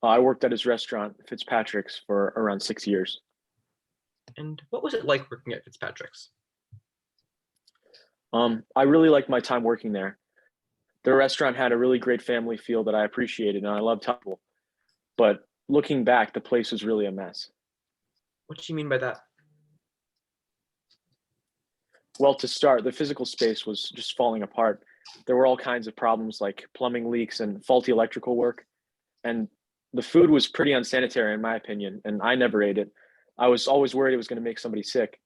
I worked at his restaurant, Fitzpatrick's, for around 6 years. And what was it like working at Fitzpatrick's? I really liked my time working there. The restaurant had a really great family feel that I appreciated, and I loved people. But looking back, the place was really a mess. What do you mean by that? Well, to start, the physical space was just falling apart. There were all kinds of problems like plumbing leaks and faulty electrical work. And the food was pretty unsanitary, in my opinion, and I never ate it. I was always worried it was going to make somebody sick.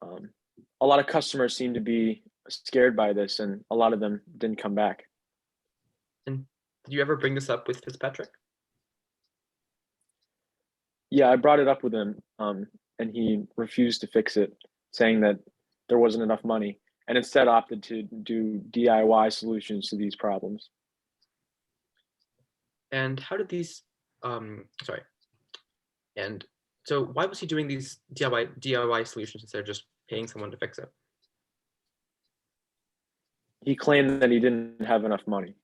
A lot of customers seemed to be scared by this, and a lot of them didn't come back. And did you ever bring this up with Fitzpatrick? Yeah, I brought it up with him, and he refused to fix it, saying that there wasn't enough money, and instead opted to do DIY solutions to these problems. And how did these, sorry. And so why was he doing these DIY solutions instead of just paying someone to fix it? He claimed that he didn't have enough money.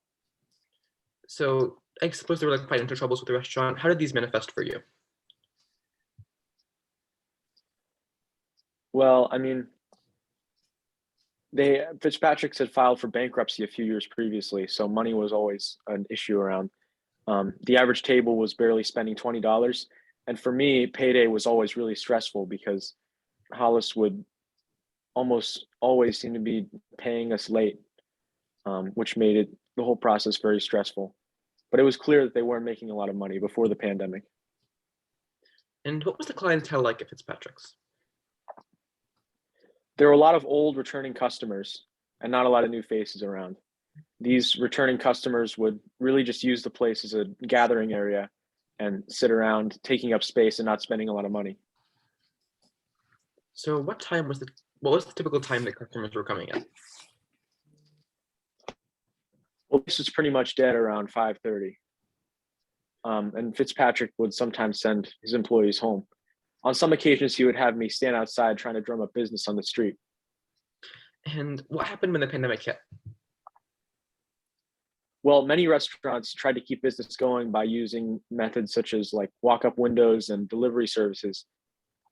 So I suppose there were like financial troubles with the restaurant. How did these manifest for you? Well, I mean, Fitzpatrick's had filed for bankruptcy a few years previously, so money was always an issue around. The average table was barely spending $20, and for me, payday was always really stressful because Hollis would almost always seem to be paying us late, which made the whole process very stressful. But it was clear that they weren't making a lot of money before the pandemic. And what was the clientele like at Fitzpatrick's? There were a lot of old returning customers and not a lot of new faces around. These returning customers would really just use the place as a gathering area and sit around taking up space and not spending a lot of money. So what was the typical time that customers were coming at? Well, this was pretty much dead around 5:30. And Fitzpatrick would sometimes send his employees home. On some occasions, he would have me stand outside trying to drum up business on the street. And what happened when the pandemic hit? Well, many restaurants tried to keep business going by using methods such as like walk-up windows and delivery services.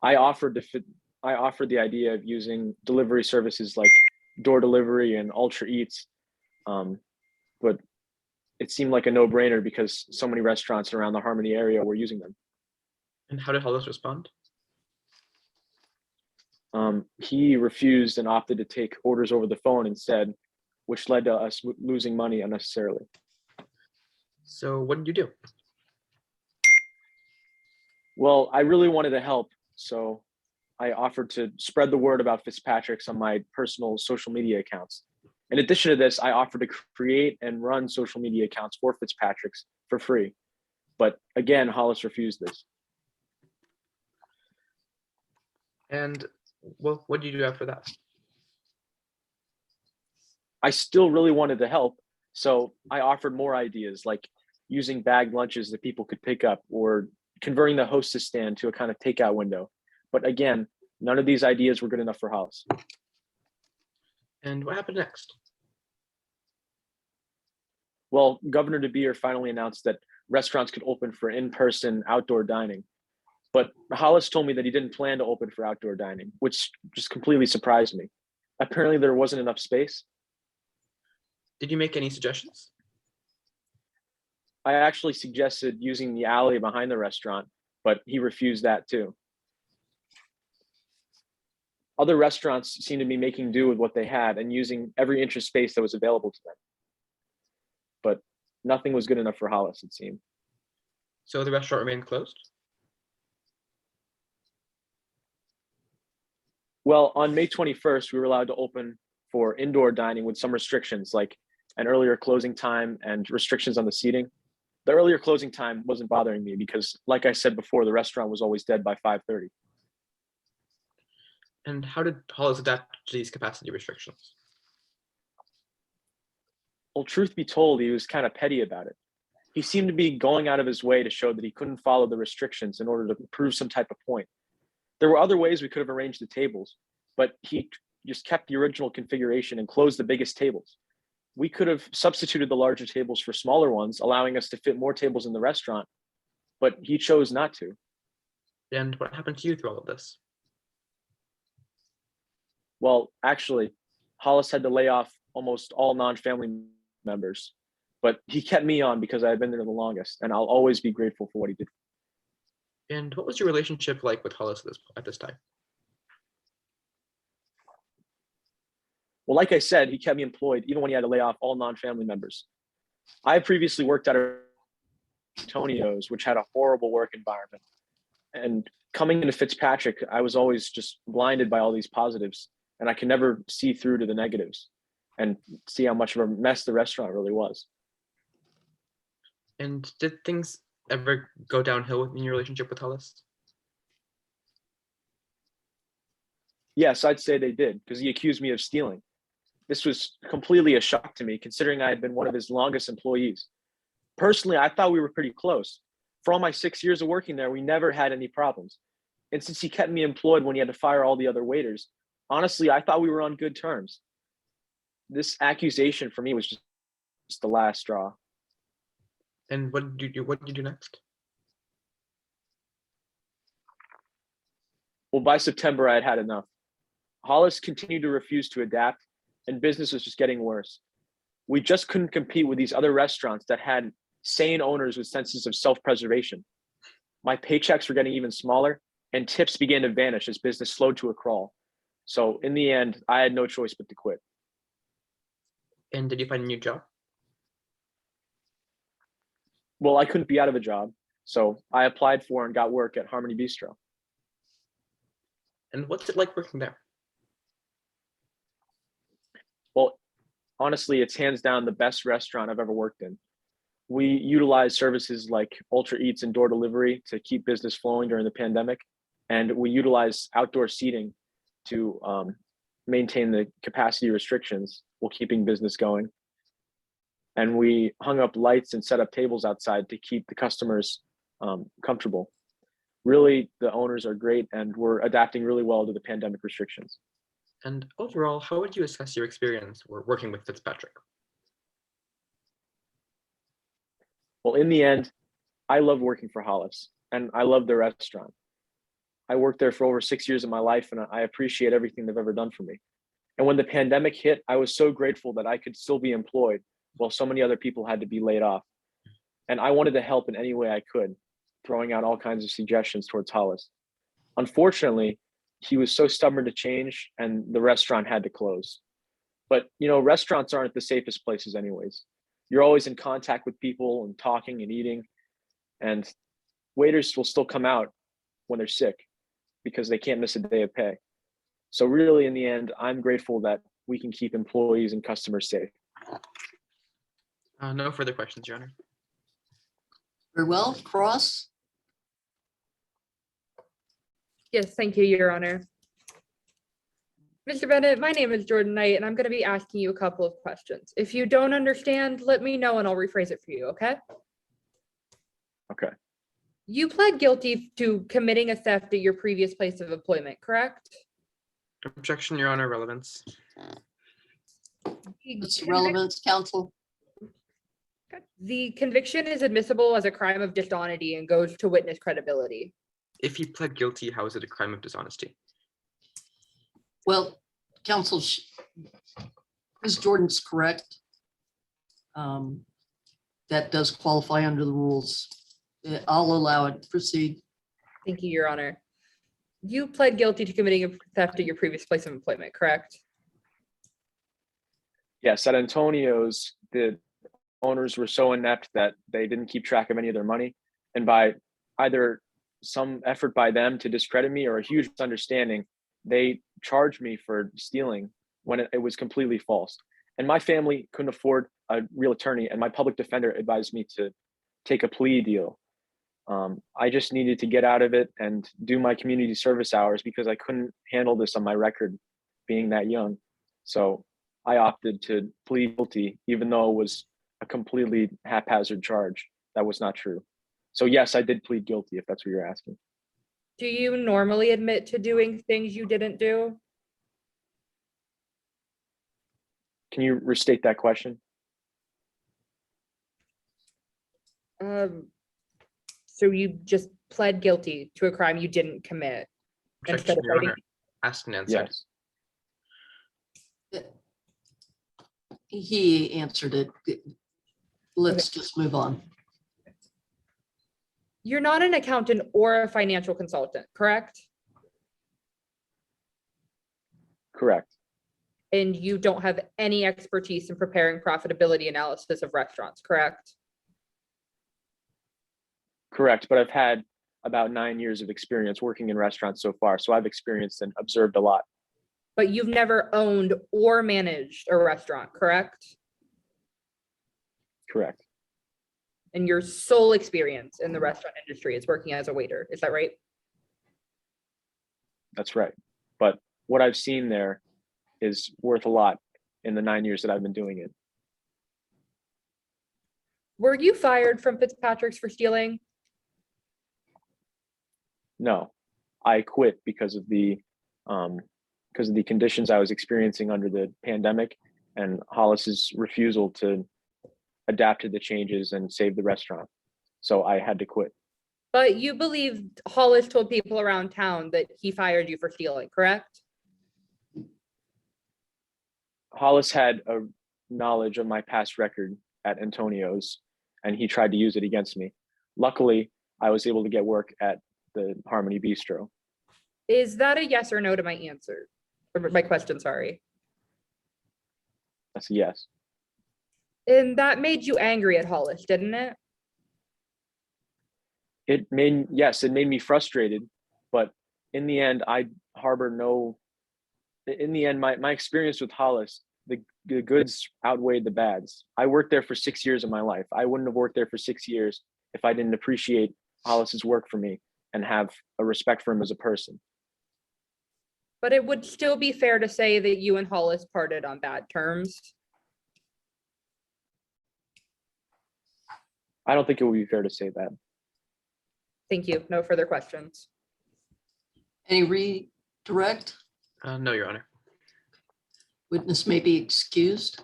I offered the idea of using delivery services like door delivery and Ultra Eats, but it seemed like a no-brainer because so many restaurants around the Harmony area were using them. And how did Hollis respond? He refused and opted to take orders over the phone instead, which led to us losing money unnecessarily. So what did you do? Well, I really wanted to help, so I offered to spread the word about Fitzpatrick's on my personal social media accounts. In addition to this, I offered to create and run social media accounts for Fitzpatrick's for free. But again, Hollis refused this. And well, what did you do after that? I still really wanted to help, so I offered more ideas like using bagged lunches that people could pick up or converting the hostess stand to a kind of takeout window. But again, none of these ideas were good enough for Hollis. And what happened next? Well, Governor DeBeer finally announced that restaurants could open for in-person outdoor dining. But Hollis told me that he didn't plan to open for outdoor dining, which just completely surprised me. Apparently there wasn't enough space. Did you make any suggestions? I actually suggested using the alley behind the restaurant, but he refused that too. Other restaurants seemed to be making do with what they had and using every inch of space that was available to them. But nothing was good enough for Hollis, it seemed. So the restaurant remained closed? Well, on May 21st, we were allowed to open for indoor dining with some restrictions, like an earlier closing time and restrictions on the seating. The earlier closing time wasn't bothering me because, like I said before, the restaurant was always dead by 5:30. And how did Hollis adapt to these capacity restrictions? Well, truth be told, he was kind of petty about it. He seemed to be going out of his way to show that he couldn't follow the restrictions in order to prove some type of point. There were other ways we could have arranged the tables, but he just kept the original configuration and closed the biggest tables. We could have substituted the larger tables for smaller ones, allowing us to fit more tables in the restaurant, but he chose not to. And what happened to you through all of this? Well, actually, Hollis had to lay off almost all non-family members, but he kept me on because I had been there the longest, and I'll always be grateful for what he did. And what was your relationship like with Hollis at this time? Well, like I said, he kept me employed even when he had to lay off all non-family members. I previously worked at Antonio's, which had a horrible work environment. And coming into Fitzpatrick, I was always just blinded by all these positives, and I can never see through to the negatives and see how much of a mess the restaurant really was. And did things ever go downhill in your relationship with Hollis? Yes, I'd say they did, because he accused me of stealing. This was completely a shock to me, considering I had been one of his longest employees. Personally, I thought we were pretty close. For all my 6 years of working there, we never had any problems. And since he kept me employed when he had to fire all the other waiters, honestly, I thought we were on good terms. This accusation for me was just the last straw. And what did you do? What did you do next? Well, by September, I had had enough. Hollis continued to refuse to adapt, and business was just getting worse. We just couldn't compete with these other restaurants that had sane owners with senses of self-preservation. My paychecks were getting even smaller, and tips began to vanish as business slowed to a crawl. So in the end, I had no choice but to quit. And did you find a new job? Well, I couldn't be out of a job, so I applied for and got work at Harmony Bistro. And what's it like working there? Well, honestly, it's hands down the best restaurant I've ever worked in. We utilize services like Ultra Eats and door delivery to keep business flowing during the pandemic. And we utilize outdoor seating to maintain the capacity restrictions while keeping business going. And we hung up lights and set up tables outside to keep the customers comfortable. Really, the owners are great, and we're adapting really well to the pandemic restrictions. And overall, how would you assess your experience working with Fitzpatrick? Well, in the end, I love working for Hollis, and I love the restaurant. I worked there for over 6 years of my life, and I appreciate everything they've ever done for me. And when the pandemic hit, I was so grateful that I could still be employed while so many other people had to be laid off. And I wanted to help in any way I could, throwing out all kinds of suggestions towards Hollis. Unfortunately, he was so stubborn to change, and the restaurant had to close. But restaurants aren't the safest places anyways. You're always in contact with people and talking and eating, and waiters will still come out when they're sick because they can't miss a day of pay. So really, in the end, I'm grateful that we can keep employees and customers safe. No further questions, Your Honor. Very well, Cross. Yes, thank you, Your Honor. Mr. Bennett, my name is Jordan Knight, and I'm going to be asking you a couple of questions. If you don't understand, let me know and I'll rephrase it for you, okay? Okay. You pled guilty to committing a theft at your previous place of employment, correct? Objection, Your Honor, relevance. What's the relevance, counsel? The conviction is admissible as a crime of dishonesty and goes to witness credibility. If he pled guilty, how is it a crime of dishonesty? Well, counsel, Ms. Jordan's correct. That does qualify under the rules. I'll allow it. Proceed. Thank you, Your Honor. You pled guilty to committing a theft at your previous place of employment, correct? Yes, at Antonio's, the owners were so inept that they didn't keep track of any of their money. And by either some effort by them to discredit me or a huge misunderstanding, they charged me for stealing when it was completely false. And my family couldn't afford a real attorney, and my public defender advised me to take a plea deal. I just needed to get out of it and do my community service hours because I couldn't handle this on my record being that young. So I opted to plead guilty, even though it was a completely haphazard charge. That was not true. So yes, I did plead guilty, if that's what you're asking. Do you normally admit to doing things you didn't do? Can you restate that question? So you just pled guilty to a crime you didn't commit instead Objection, of Your fighting. Honor. Asked and answered. Yes. He answered it. Let's just move on. You're not an accountant or a financial consultant, correct? Correct. And you don't have any expertise in preparing profitability analysis of restaurants, correct? Correct. But I've had about 9 years of experience working in restaurants so far. So I've experienced and observed a lot. But you've never owned or managed a restaurant, correct? Correct. And your sole experience in the restaurant industry is working as a waiter, is that right? That's right. But what I've seen there is worth a lot in the 9 years that I've been doing it. Were you fired from Fitzpatrick's for stealing? No, I quit because of the conditions I was experiencing under the pandemic and Hollis's refusal to adapt to the changes and save the restaurant. So I had to quit. But you believe Hollis told people around town that he fired you for stealing, correct? Hollis had a knowledge of my past record at Antonio's and he tried to use it against me. Luckily, I was able to get work at the Harmony Bistro. Is that a yes or no to my answer? Or my question, sorry. That's a yes. And that made you angry at Hollis, didn't it? It made me frustrated, but in the end, I harbor no, in the end, my experience with Hollis, the goods outweighed the bads. I worked there for 6 years of my life. I wouldn't have worked there for 6 years if I didn't appreciate Hollis's work for me and have a respect for him as a person. But it would still be fair to say that you and Hollis parted on bad terms. I don't think it would be fair to say that. Thank you. No further questions. Any redirect? No, Your Honor. Witness may be excused.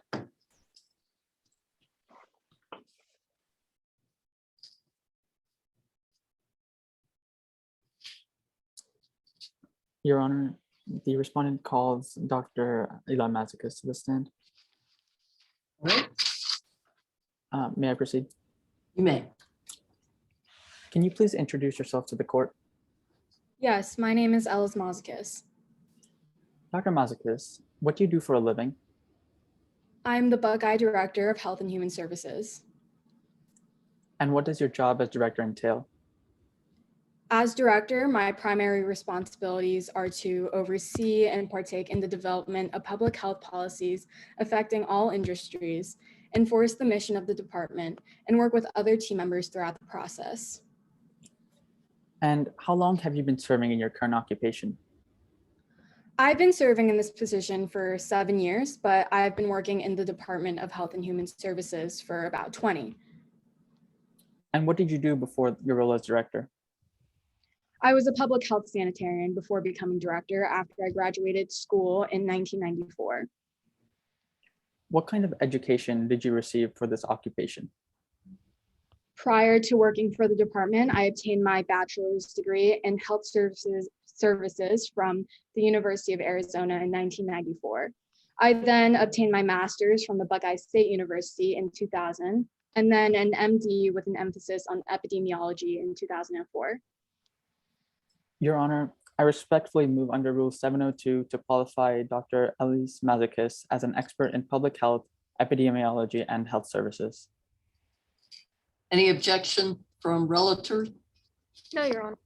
Your Honor, the respondent calls Dr. Eli Mazakas to the stand. All right, May I proceed? you may. Can you please introduce yourself to the court? Yes, my name is Elis Mazakis. Dr. Mazakas, what do you do for a living? I'm the Buckeye Director of Health and Human Services. And what does your job as director entail? As director, my primary responsibilities are to oversee and partake in the development of public health policies affecting all industries, enforce the mission of the department, and work with other team members throughout the process. And how long have you been serving in your current occupation? I've been serving in this position for 7 years, but I've been working in the Department of Health and Human Services for about 20. And what did you do before your role as director? I was a public health sanitarian before becoming director after I graduated school in 1994. What kind of education did you receive for this occupation? Prior to working for the department, I obtained my bachelor's degree in health services from the University of Arizona in 1994. I then obtained my master's from the Buckeye State University in 2000, and then an MD with an emphasis on epidemiology in 2004. Your Honor, I respectfully move under Rule 702 to qualify Dr. Elis Mazakis as an expert in public health, epidemiology, and health services. Any objection from relator? No, Your Honor.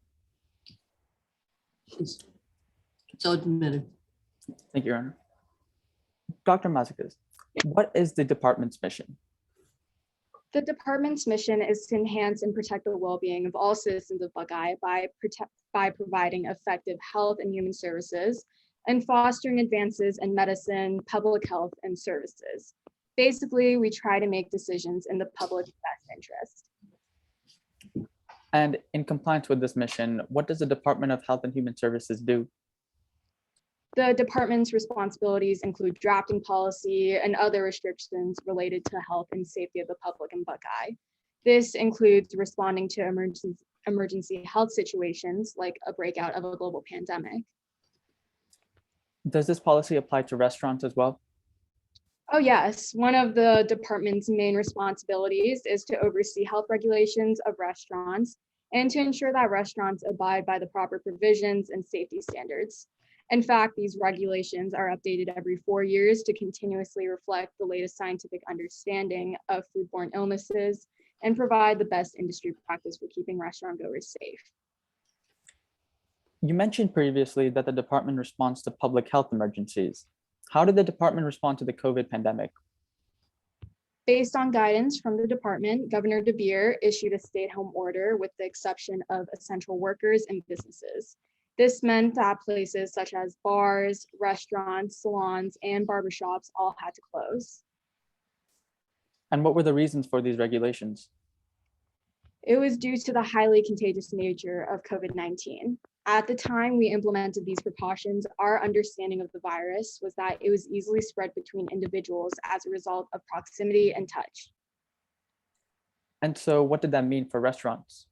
So admitted. Thank you, Your Honor. Dr. Mazakis, what is the department's mission? The department's mission is to enhance and protect the well-being of all citizens of Buckeye by providing effective health and human services and fostering advances in medicine, public health, and services. Basically, we try to make decisions in the public's best interest. And in compliance with this mission, what does the Department of Health and Human Services do? The department's responsibilities include drafting policy and other restrictions related to health and safety of the public in Buckeye. This includes responding to emergency health situations like a breakout of a global pandemic. Does this policy apply to restaurants as well? Oh, yes. One of the department's main responsibilities is to oversee health regulations of restaurants and to ensure that restaurants abide by the proper provisions and safety standards. In fact, these regulations are updated every 4 years to continuously reflect the latest scientific understanding of foodborne illnesses and provide the best industry practice for keeping restaurant goers safe. You mentioned previously that the department responds to public health emergencies. How did the department respond to the COVID pandemic? Based on guidance from the department, Governor DeBeer issued a stay-at-home order with the exception of essential workers and businesses. This meant that places such as bars, restaurants, salons, and barbershops all had to close. And what were the reasons for these regulations? It was due to the highly contagious nature of COVID-19. At the time we implemented these precautions, our understanding of the virus was that it was easily spread between individuals as a result of proximity and touch. And so what did that mean for restaurants?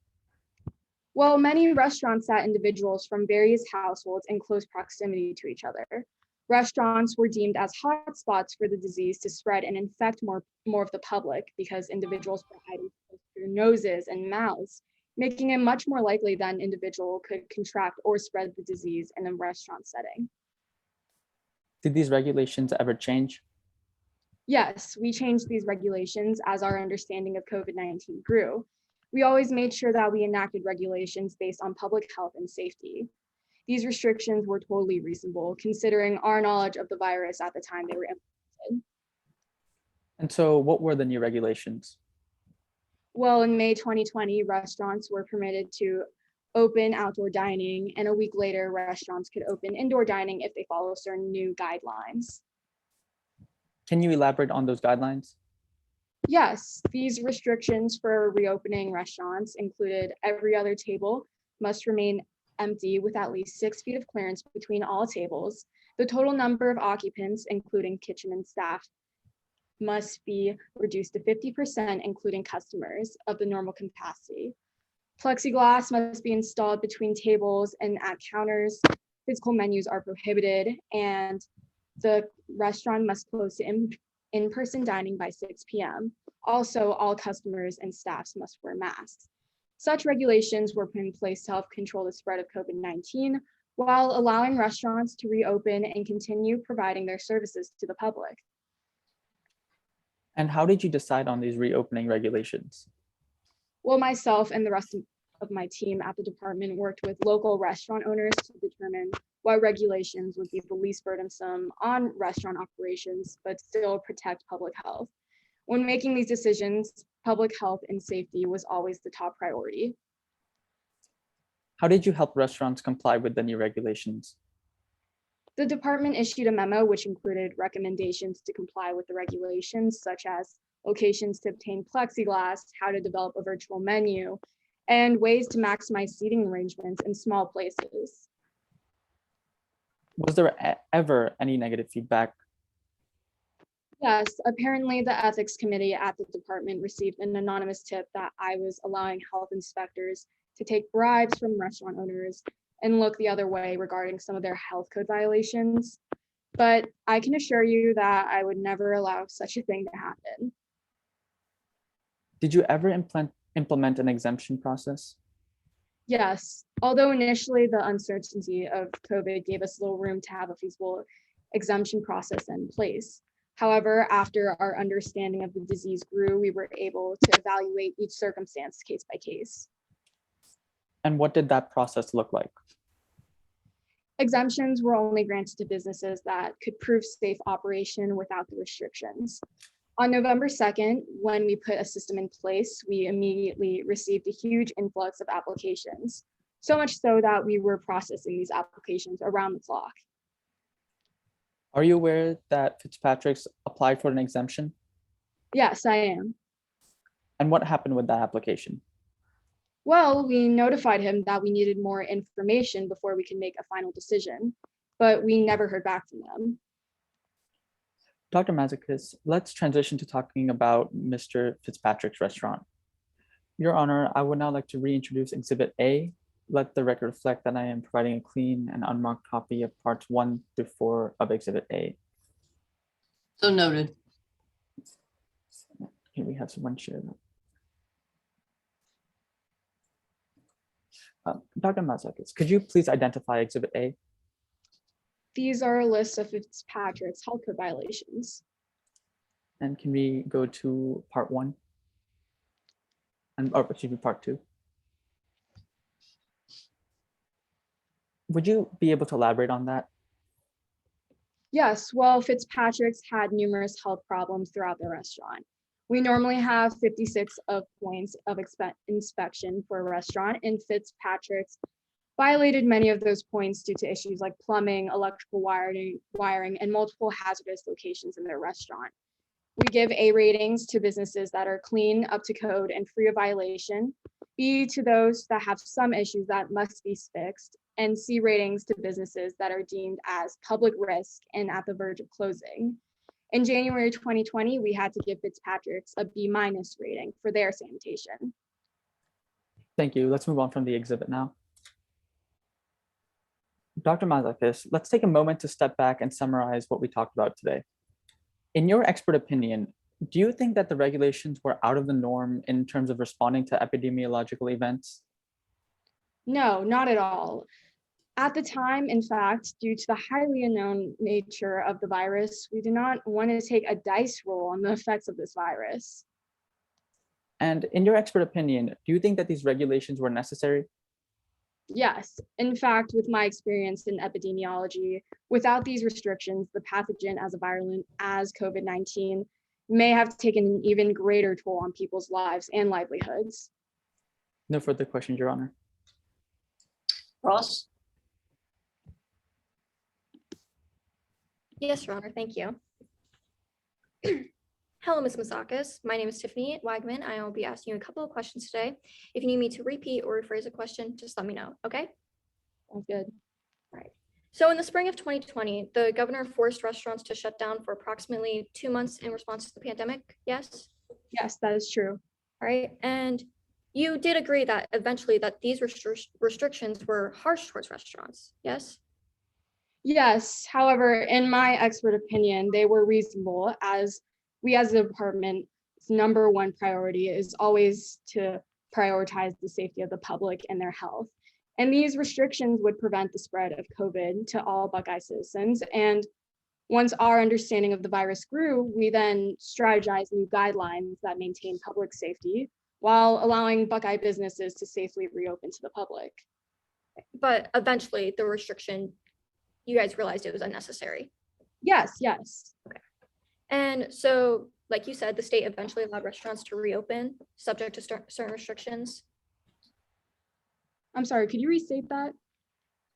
Well, many restaurants sat individuals from various households in close proximity to each other. Restaurants were deemed as hotspots for the disease to spread and infect more of the public because individuals were hiding close to their noses and mouths, making it much more likely that an individual could contract or spread the disease in a restaurant setting. Did these regulations ever change? Yes, we changed these regulations as our understanding of COVID-19 grew. We always made sure that we enacted regulations based on public health and safety. These restrictions were totally reasonable considering our knowledge of the virus at the time they were implemented. And so what were the new regulations? Well, in May 2020, restaurants were permitted to open outdoor dining, and a week later, restaurants could open indoor dining if they follow certain new guidelines. Can you elaborate on those guidelines? Yes, these restrictions for reopening restaurants included every other table must remain empty with at least 6 feet of clearance between all tables. The total number of occupants, including kitchen and staff, must be reduced to 50%, including customers, of the normal capacity. Plexiglass must be installed between tables and at counters. Physical menus are prohibited, and the restaurant must close to in-person dining by 6 p.m. Also, all customers and staffs must wear masks. Such regulations were put in place to help control the spread of COVID-19 while allowing restaurants to reopen and continue providing their services to the public. And how did you decide on these reopening regulations? Well, myself and the rest of my team at the department worked with local restaurant owners to determine what regulations would be the least burdensome on restaurant operations, but still protect public health. When making these decisions, public health and safety was always the top priority. How did you help restaurants comply with the new regulations? The department issued a memo which included recommendations to comply with the regulations, such as locations to obtain plexiglass, how to develop a virtual menu, and ways to maximize seating arrangements in small places. Was there ever any negative feedback? Yes, apparently the ethics committee at the department received an anonymous tip that I was allowing health inspectors to take bribes from restaurant owners and look the other way regarding some of their health code violations. But I can assure you that I would never allow such a thing to happen. Did you ever implement an exemption process? Yes, although initially the uncertainty of COVID gave us little room to have a feasible exemption process in place. However, after our understanding of the disease grew, we were able to evaluate each circumstance case by case. And what did that process look like? Exemptions were only granted to businesses that could prove safe operation without the restrictions. On November 2nd, when we put a system in place, we immediately received a huge influx of applications, so much so that we were processing these applications around the clock. Are you aware that Fitzpatrick's applied for an exemption? Yes, I am. And what happened with that application? Well, we notified him that we needed more information before we could make a final decision, but we never heard back from them. Dr. Mazikis, let's transition to talking about Mr. Fitzpatrick's restaurant. Your Honor, I would now like to reintroduce Exhibit A. Let the record reflect that I am providing a clean and unmarked copy of parts 1 through 4 of Exhibit A. So noted. Can we have someone share that? Dr. Mazakis, could you please identify Exhibit A? These are a list of Fitzpatrick's health code violations. And can we go to part 1? And, or excuse me, part 2? Would you be able to elaborate on that? Yes, well, Fitzpatrick's had numerous health problems throughout the restaurant. We normally have 56 of points of inspection for a restaurant, and Fitzpatrick's violated many of those points due to issues like plumbing, electrical wiring, and multiple hazardous locations in their restaurant. We give A ratings to businesses that are clean, up to code, and free of violation, B to those that have some issues that must be fixed, and C ratings to businesses that are deemed as public risk and at the verge of closing. In January 2020, we had to give Fitzpatrick's a B- rating for their sanitation. Thank you. Let's move on from the exhibit now. Dr. Mazakis, let's take a moment to step back and summarize what we talked about today. In your expert opinion, do you think that the regulations were out of the norm in terms of responding to epidemiological events? No, not at all. At the time, in fact, due to the highly unknown nature of the virus, we did not want to take a dice roll on the effects of this virus. And in your expert opinion, do you think that these regulations were necessary? Yes, in fact, with my experience in epidemiology, without these restrictions, the pathogen as virulent as COVID-19 may have taken an even greater toll on people's lives and livelihoods. No further questions, Your Honor. Ross? Yes, Your Honor, thank you. Hello, Ms. Mazakis. My name is Tiffany Wagman. I will be asking you a couple of questions today. If you need me to repeat or rephrase a question, just let me know, okay? Sounds good. So in the spring of 2020, the governor forced restaurants to shut down for approximately 2 months in response to the pandemic, yes? Yes, that is true. All right, and you did agree that eventually that these restrictions were harsh towards restaurants, yes? Yes, however, in my expert opinion, they were reasonable as we as a department's number one priority is always to prioritize the safety of the public and their health. And these restrictions would prevent the spread of COVID to all Buckeye citizens. And once our understanding of the virus grew, we then strategized new guidelines that maintain public safety while allowing Buckeye businesses to safely reopen to the public. But eventually the restriction, you guys realized it was unnecessary. Yes, yes. And so, like you said, the state eventually allowed restaurants to reopen, subject to certain restrictions. I'm sorry, could you restate that?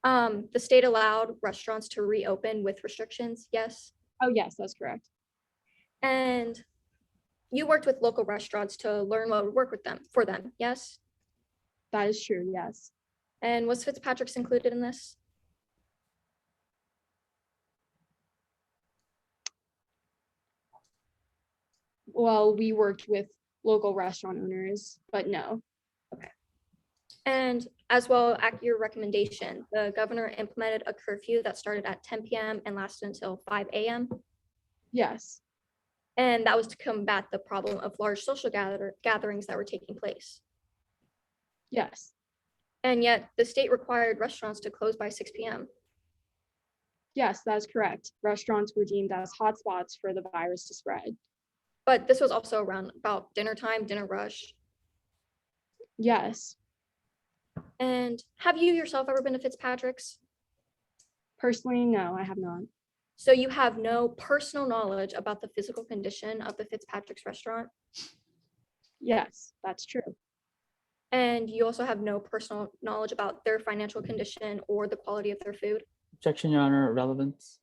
The state allowed restaurants to reopen with restrictions, yes. Oh, yes, that's correct. And you worked with local restaurants to learn what would work with them for them, yes. That is true, yes. And was Fitzpatrick's included in this? Well, we worked with local restaurant owners, but no. And as well, at your recommendation, the governor implemented a curfew that started at 10 p.m. and lasted until 5 a.m. Yes, And that was to combat the problem of large social gatherings that were taking place. yes, And yet the state required restaurants to close by 6 p.m. yes, that's correct. Restaurants were deemed as hotspots for the virus to spread. But this was also around about dinner time, dinner rush. Yes, And have you yourself ever been to Fitzpatrick's? personally, no, I have not. So you have no personal knowledge about the physical condition of the Fitzpatrick's restaurant? Yes, that's true. And you also have no personal knowledge about their financial condition or the quality of their food? Objection, Your Honor, relevance.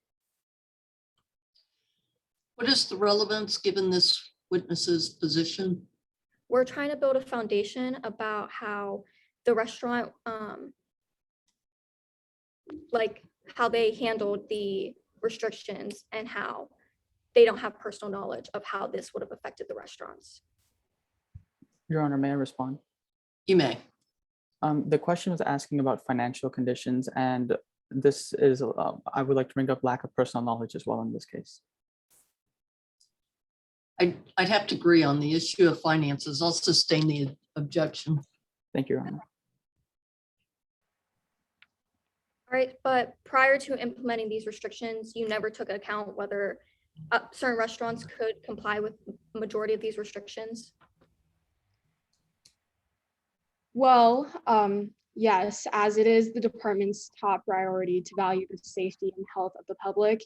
What is the relevance given this witness's position? We're trying to build a foundation about how the restaurant, like how they handled the restrictions and how they don't have personal knowledge of how this would have affected the restaurants. Your Honor, may I respond? You may. The question was asking about financial conditions, and this is, I would like to bring up lack of personal knowledge as well in this case. I'd have to agree on the issue of finances. I'll sustain the objection. Thank you, Your Honor. All right, but prior to implementing these restrictions, you never took account whether certain restaurants could comply with the majority of these restrictions. Well, yes, as it is the department's top priority to value the safety and health of the public.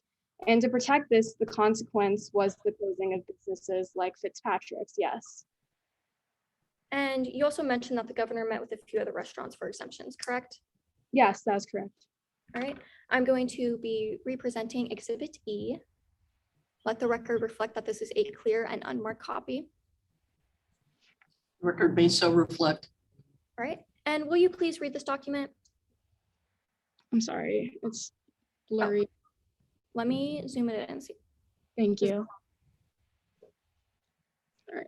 And to protect this, the consequence was the closing of businesses like Fitzpatrick's, yes. And you also mentioned that the governor met with a few other restaurants for exemptions, correct? Yes, that's correct. All right, I'm going to be representing Exhibit E. Let the record reflect that this is a clear and unmarked copy. Record may so reflect. All right, and will you please read this document? I'm sorry, it's blurry. Let me zoom it in and see. Thank you. All right.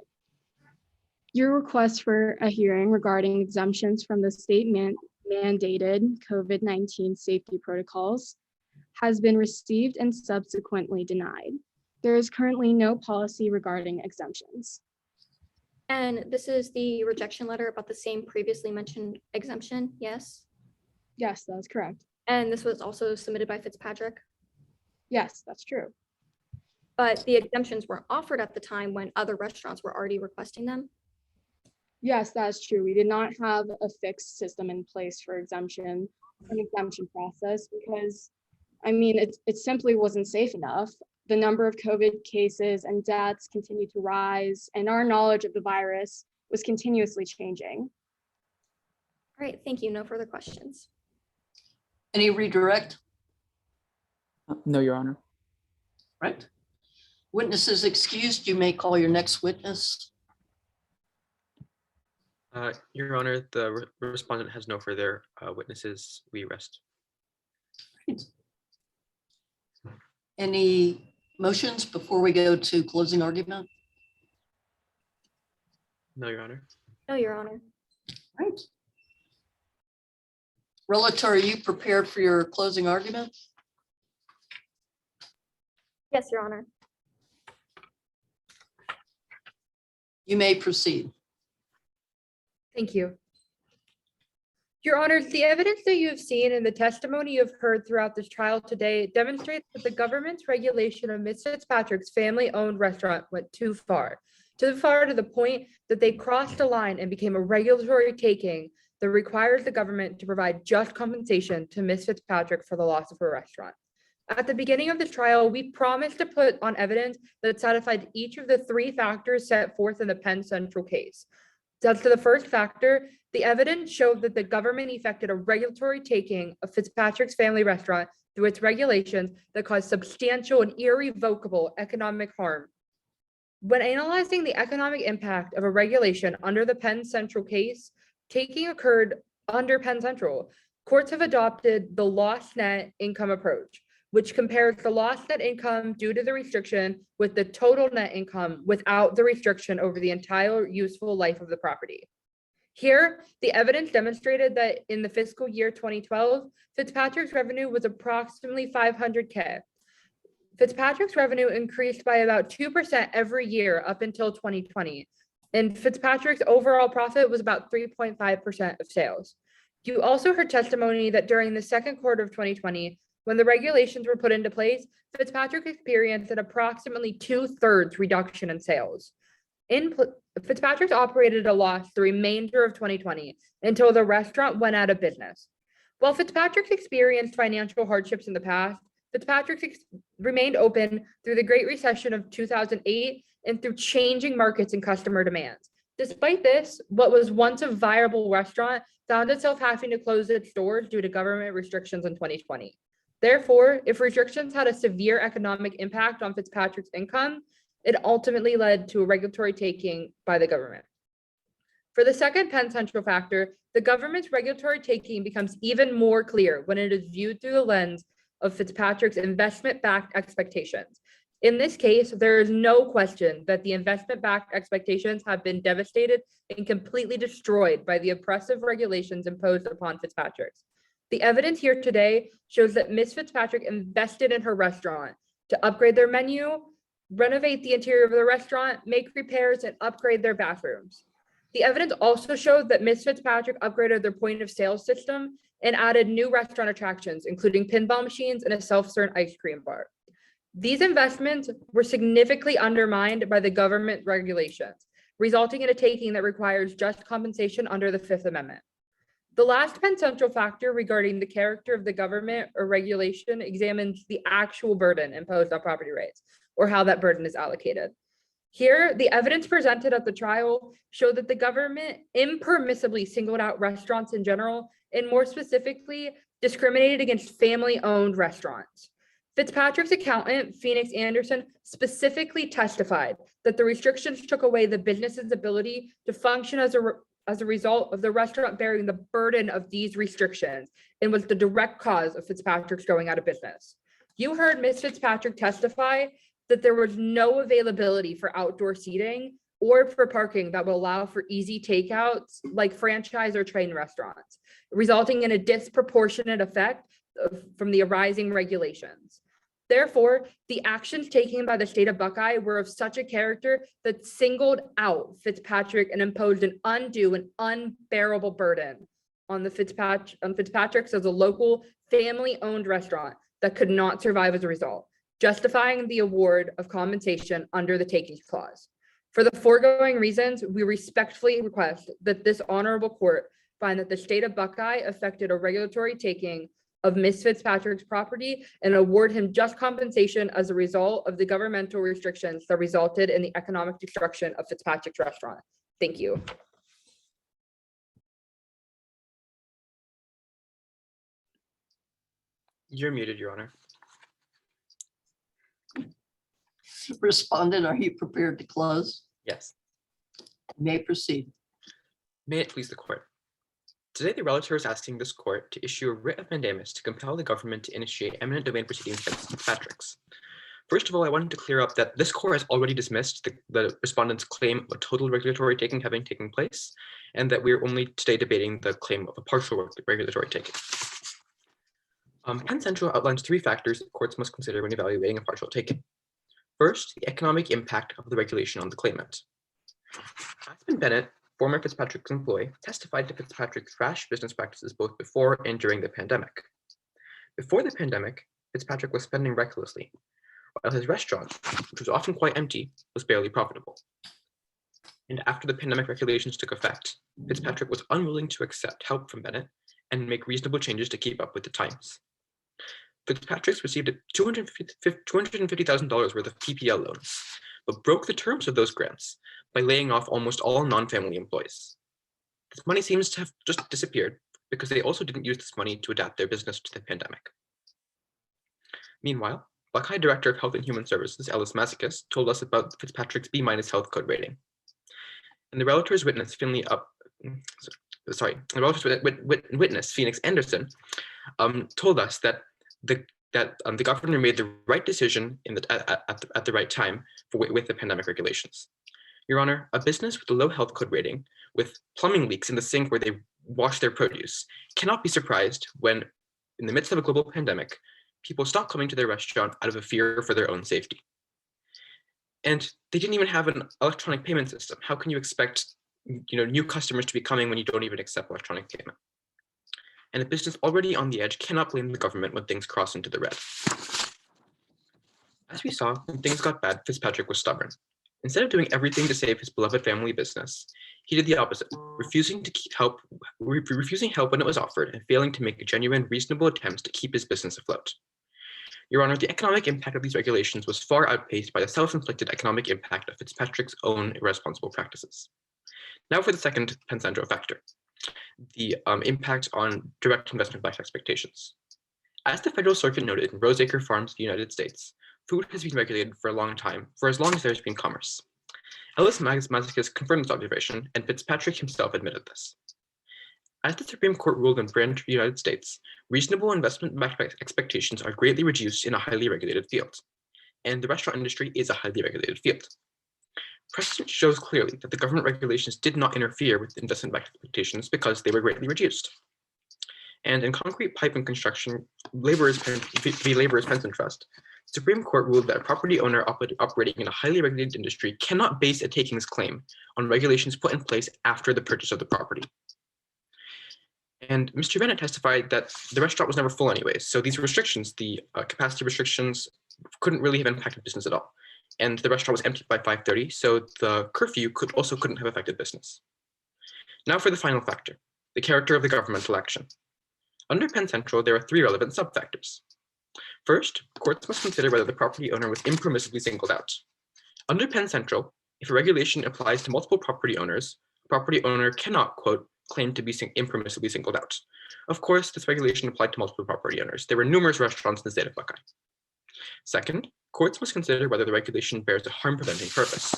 Your request for a hearing regarding exemptions from the state mandated COVID-19 safety protocols has been received and subsequently denied. There is currently no policy regarding exemptions. And this is the rejection letter about the same previously mentioned exemption, yes? Yes, that's correct. And this was also submitted by Fitzpatrick, Yes, that's true. but the exemptions were offered at the time when other restaurants were already requesting them. Yes, that's true. We did not have a fixed system in place for an exemption process because, I mean, it simply wasn't safe enough. The number of COVID cases and deaths continued to rise, and our knowledge of the virus was continuously changing. All right, thank you. No further questions. Any redirect? No, Your Honor. Right. Witnesses excused. You may call your next witness. Your Honor, the respondent has no further witnesses. We rest. Right. Any motions before we go to closing argument? No, Your Honor. No, Your Honor. Right. Relator, are you prepared for your closing argument? Yes, Your Honor. You may proceed. Thank you. Your Honors, the evidence that you have seen and the testimony you've heard throughout this trial today demonstrates that the government's regulation of Ms. Fitzpatrick's family-owned restaurant went too far to the point that they crossed a line and became a regulatory taking that requires the government to provide just compensation to Ms. Fitzpatrick for the loss of her restaurant. At the beginning of this trial, we promised to put on evidence that satisfied each of the 3 factors set forth in the Penn Central case. As to the first factor, the evidence showed that the government effected a regulatory taking of Fitzpatrick's family restaurant through its regulations that caused substantial and irrevocable economic harm. When analyzing the economic impact of a regulation under the Penn Central case, taking occurred under Penn Central, courts have adopted the lost net income approach, which compares the lost net income due to the restriction with the total net income without the restriction over the entire useful life of the property. Here, the evidence demonstrated that in the fiscal year 2012, Fitzpatrick's revenue was approximately $500K. Fitzpatrick's revenue increased by about 2% every year up until 2020, and Fitzpatrick's overall profit was about 3.5% of sales. You also heard testimony that during the second quarter of 2020, when the regulations were put into place, Fitzpatrick experienced an approximately 2/3 reduction in sales. Fitzpatrick's operated at a loss the remainder of 2020 until the restaurant went out of business. While Fitzpatrick's experienced financial hardships in the past, Fitzpatrick's remained open through the Great Recession of 2008 and through changing markets and customer demands. Despite this, what was once a viable restaurant found itself having to close its doors due to government restrictions in 2020. Therefore, if restrictions had a severe economic impact on Fitzpatrick's income, it ultimately led to a regulatory taking by the government. For the second Penn Central factor, the government's regulatory taking becomes even more clear when it is viewed through the lens of Fitzpatrick's investment-backed expectations. In this case, there is no question that the investment-backed expectations have been devastated and completely destroyed by the oppressive regulations imposed upon Fitzpatrick's. The evidence here today shows that Ms. Fitzpatrick invested in her restaurant to upgrade their menu, renovate the interior of the restaurant, make repairs, and upgrade their bathrooms. The evidence also showed that Ms. Fitzpatrick upgraded their point of sale system and added new restaurant attractions, including pinball machines and a self-serve ice cream bar. These investments were significantly undermined by the government regulations, resulting in a taking that requires just compensation under the Fifth Amendment. The last Penn Central factor regarding the character of the government or regulation examines the actual burden imposed on property rights, or how that burden is allocated. Here, the evidence presented at the trial showed that the government impermissibly singled out restaurants in general, and more specifically, discriminated against family-owned restaurants. Fitzpatrick's accountant, Phoenix Anderson, specifically testified that the restrictions took away the business's ability to function as a result of the restaurant bearing the burden of these restrictions, and was the direct cause of Fitzpatrick's going out of business. You heard Ms. Fitzpatrick testify that there was no availability for outdoor seating or for parking that will allow for easy takeouts like franchise or chain restaurants, resulting in a disproportionate effect from the arising regulations. Therefore, the actions taken by the state of Buckeye were of such a character that singled out Fitzpatrick and imposed an undue and unbearable burden on Fitzpatrick's as a local family-owned restaurant that could not survive as a result, justifying the award of compensation under the takings clause. For the foregoing reasons, we respectfully request that this honorable court find that the state of Buckeye effected a regulatory taking of Ms. Fitzpatrick's property and award him just compensation as a result of the governmental restrictions that resulted in the economic destruction of Fitzpatrick's restaurant. Thank you. You're muted, Your Honor. Respondent, are you prepared to close? Yes. You may proceed. May it please the court. Today, the relator is asking this court to issue a writ of mandamus to compel the government to initiate eminent domain proceedings against Fitzpatrick's. First of all, I wanted to clear up that this court has already dismissed the respondent's claim of a total regulatory taking having taken place, and that we're only today debating the claim of a partial regulatory taking. Penn Central outlines 3 factors that courts must consider when evaluating a partial taking. First, the economic impact of the regulation on the claimant. Aspen Bennett, former Fitzpatrick's employee, testified to Fitzpatrick's rash business practices both before and during the pandemic. Before the pandemic, Fitzpatrick was spending recklessly, while his restaurant, which was often quite empty, was barely profitable. And after the pandemic regulations took effect, Fitzpatrick was unwilling to accept help from Bennett and make reasonable changes to keep up with the times. Fitzpatrick's received $250,000 worth of PPL loans, but broke the terms of those grants by laying off almost all non-family employees. This money seems to have just disappeared because they also didn't use this money to adapt their business to the pandemic. Meanwhile, Buckeye Director of Health and Human Services, Ellis Mazikis, told us about Fitzpatrick's B- health code rating. And the relator's witness, witness Phoenix Anderson, told us that the governor made the right decision at the right time with the pandemic regulations. Your Honor, a business with a low health code rating, with plumbing leaks in the sink where they wash their produce, cannot be surprised when, in the midst of a global pandemic, people stop coming to their restaurant out of a fear for their own safety. And they didn't even have an electronic payment system. How can you expect, new customers to be coming when you don't even accept electronic payment? And a business already on the edge cannot blame the government when things cross into the red. As we saw, when things got bad, Fitzpatrick was stubborn. Instead of doing everything to save his beloved family business, he did the opposite, refusing help when it was offered and failing to make genuine, reasonable attempts to keep his business afloat. Your Honor, the economic impact of these regulations was far outpaced by the self-inflicted economic impact of Fitzpatrick's own irresponsible practices. Now for the second Penn Central factor, the impact on direct investment-backed expectations. As the Federal Circuit noted in Roseacre Farms, United States, food has been regulated for a long time, for as long as there's been commerce. Ellis Mazikis confirmed this observation, and Fitzpatrick himself admitted this. As the Supreme Court ruled in Branch, United States, reasonable investment-backed expectations are greatly reduced in a highly regulated field. and the restaurant industry is a highly regulated field. Precedent shows clearly that the government regulations did not interfere with investment expectations because they were greatly reduced. And in concrete pipe and construction, laborers pension trust, the Supreme Court ruled that a property owner operating in a highly regulated industry cannot base a takings claim on regulations put in place after the purchase of the property. And Mr. Bennett testified that the restaurant was never full anyways, so these restrictions, the capacity restrictions, couldn't really have impacted business at all. And the restaurant was empty by 5:30, so the curfew couldn't have affected business. Now for the final factor, the character of the governmental action. Under Penn Central, there are 3 relevant sub-factors. First, courts must consider whether the property owner was impermissibly singled out. Under Penn Central, if a regulation applies to multiple property owners, a property owner cannot, quote, claim to be impermissibly singled out. Of course, this regulation applied to multiple property owners. There were numerous restaurants in the state of Buckeye. Second, courts must consider whether the regulation bears a harm-preventing purpose.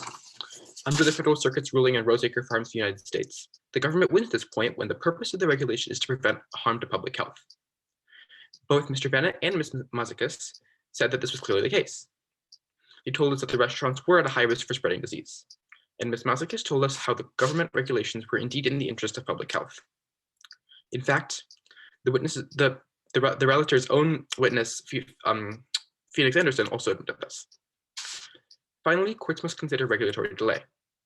Under the Federal Circuit's ruling on Roseacre Farms, United States, the government wins this point when the purpose of the regulation is to prevent harm to public health. Both Mr. Bennett and Ms. Mazakis said that this was clearly the case. They told us that the restaurants were at a high risk for spreading disease. And Ms. Mazakis told us how the government regulations were indeed in the interest of public health. In fact, the relator's own witness, Phoenix Anderson, also admitted this. Finally, courts must consider regulatory delay.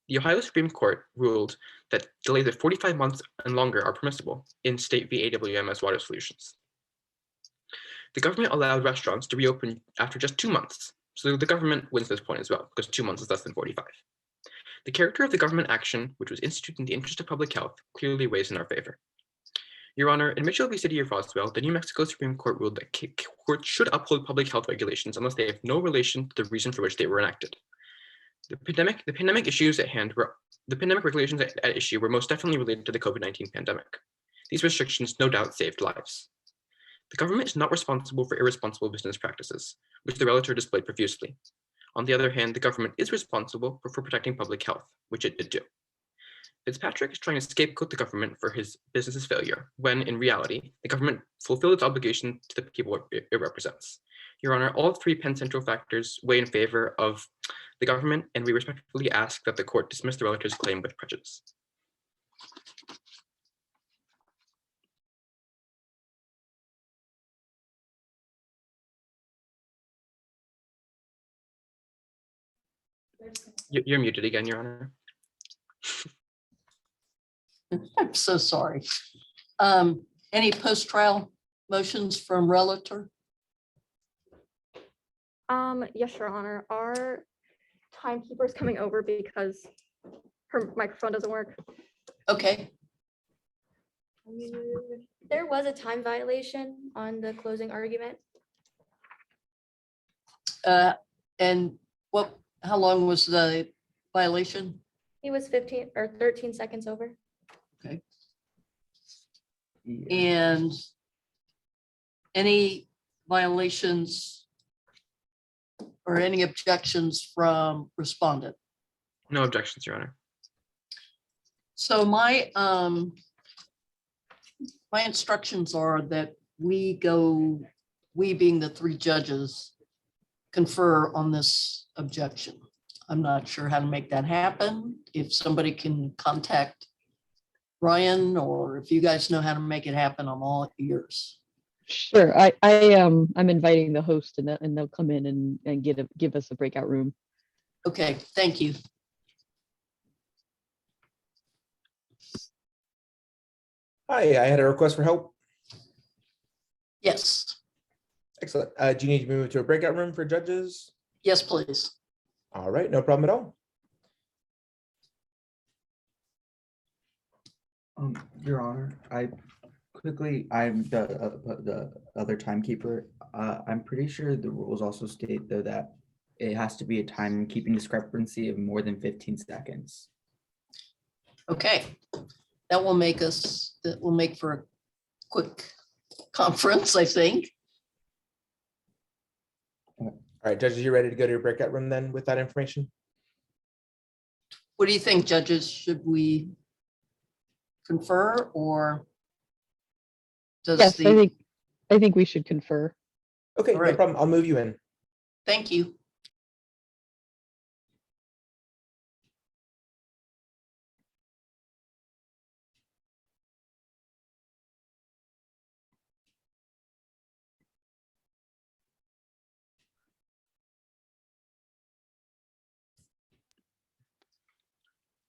The Ohio Supreme Court ruled that delays of 45 months and longer are permissible in State v. AWMS Water Solutions. The government allowed restaurants to reopen after just 2 months, so the government wins this point as well, because 2 months is less than 45. The character of the government action, which was instituted in the interest of public health, clearly weighs in our favor. Your Honor, in Mitchell v. City of Roswell, the New Mexico Supreme Court ruled that courts should uphold public health regulations unless they have no relation to the reason for which they were enacted. The pandemic regulations at issue were most definitely related to the COVID-19 pandemic. These restrictions no doubt saved lives. The government is not responsible for irresponsible business practices, which the relator displayed profusely. On the other hand, the government is responsible for protecting public health, which it did do. Fitzpatrick is trying to scapegoat the government for his business's failure, when in reality, the government fulfilled its obligation to the people it represents. Your Honor, all 3 Penn Central factors weigh in favor of the government, and we respectfully ask that the court dismiss the relator's claim with prejudice. You're muted again, Your Honor. I'm so sorry. Any post-trial motions from relator? Yes, Your Honor. Our timekeeper is coming over because her microphone doesn't work. Okay, There was a time violation on the closing argument. and how long was the violation? He was 15 or 13 seconds over. And any violations or any objections from respondent? No objections, Your Honor. So my instructions are that we being the 3 judges, confer on this objection. I'm not sure how to make that happen. If somebody can contact Ryan, or if you guys know how to make it happen, I'm all ears. Sure. I'm inviting the host and they'll come in and give us a breakout room. Okay, thank you. Hi, I had a request for help. Yes, Excellent. Do you need to move to a breakout room for judges? yes, please. All right, no problem at all. Your Honor, I'm the other timekeeper. I'm pretty sure the rules also state though that it has to be a timekeeping discrepancy of more than 15 seconds. Okay, that will make for a quick conference, I think. All right, judges, you ready to go to your breakout room then with that information? What do you think, judges? Should we confer, or does Yes, the, I think we should confer. Okay, All no right. problem. I'll move you in. thank you.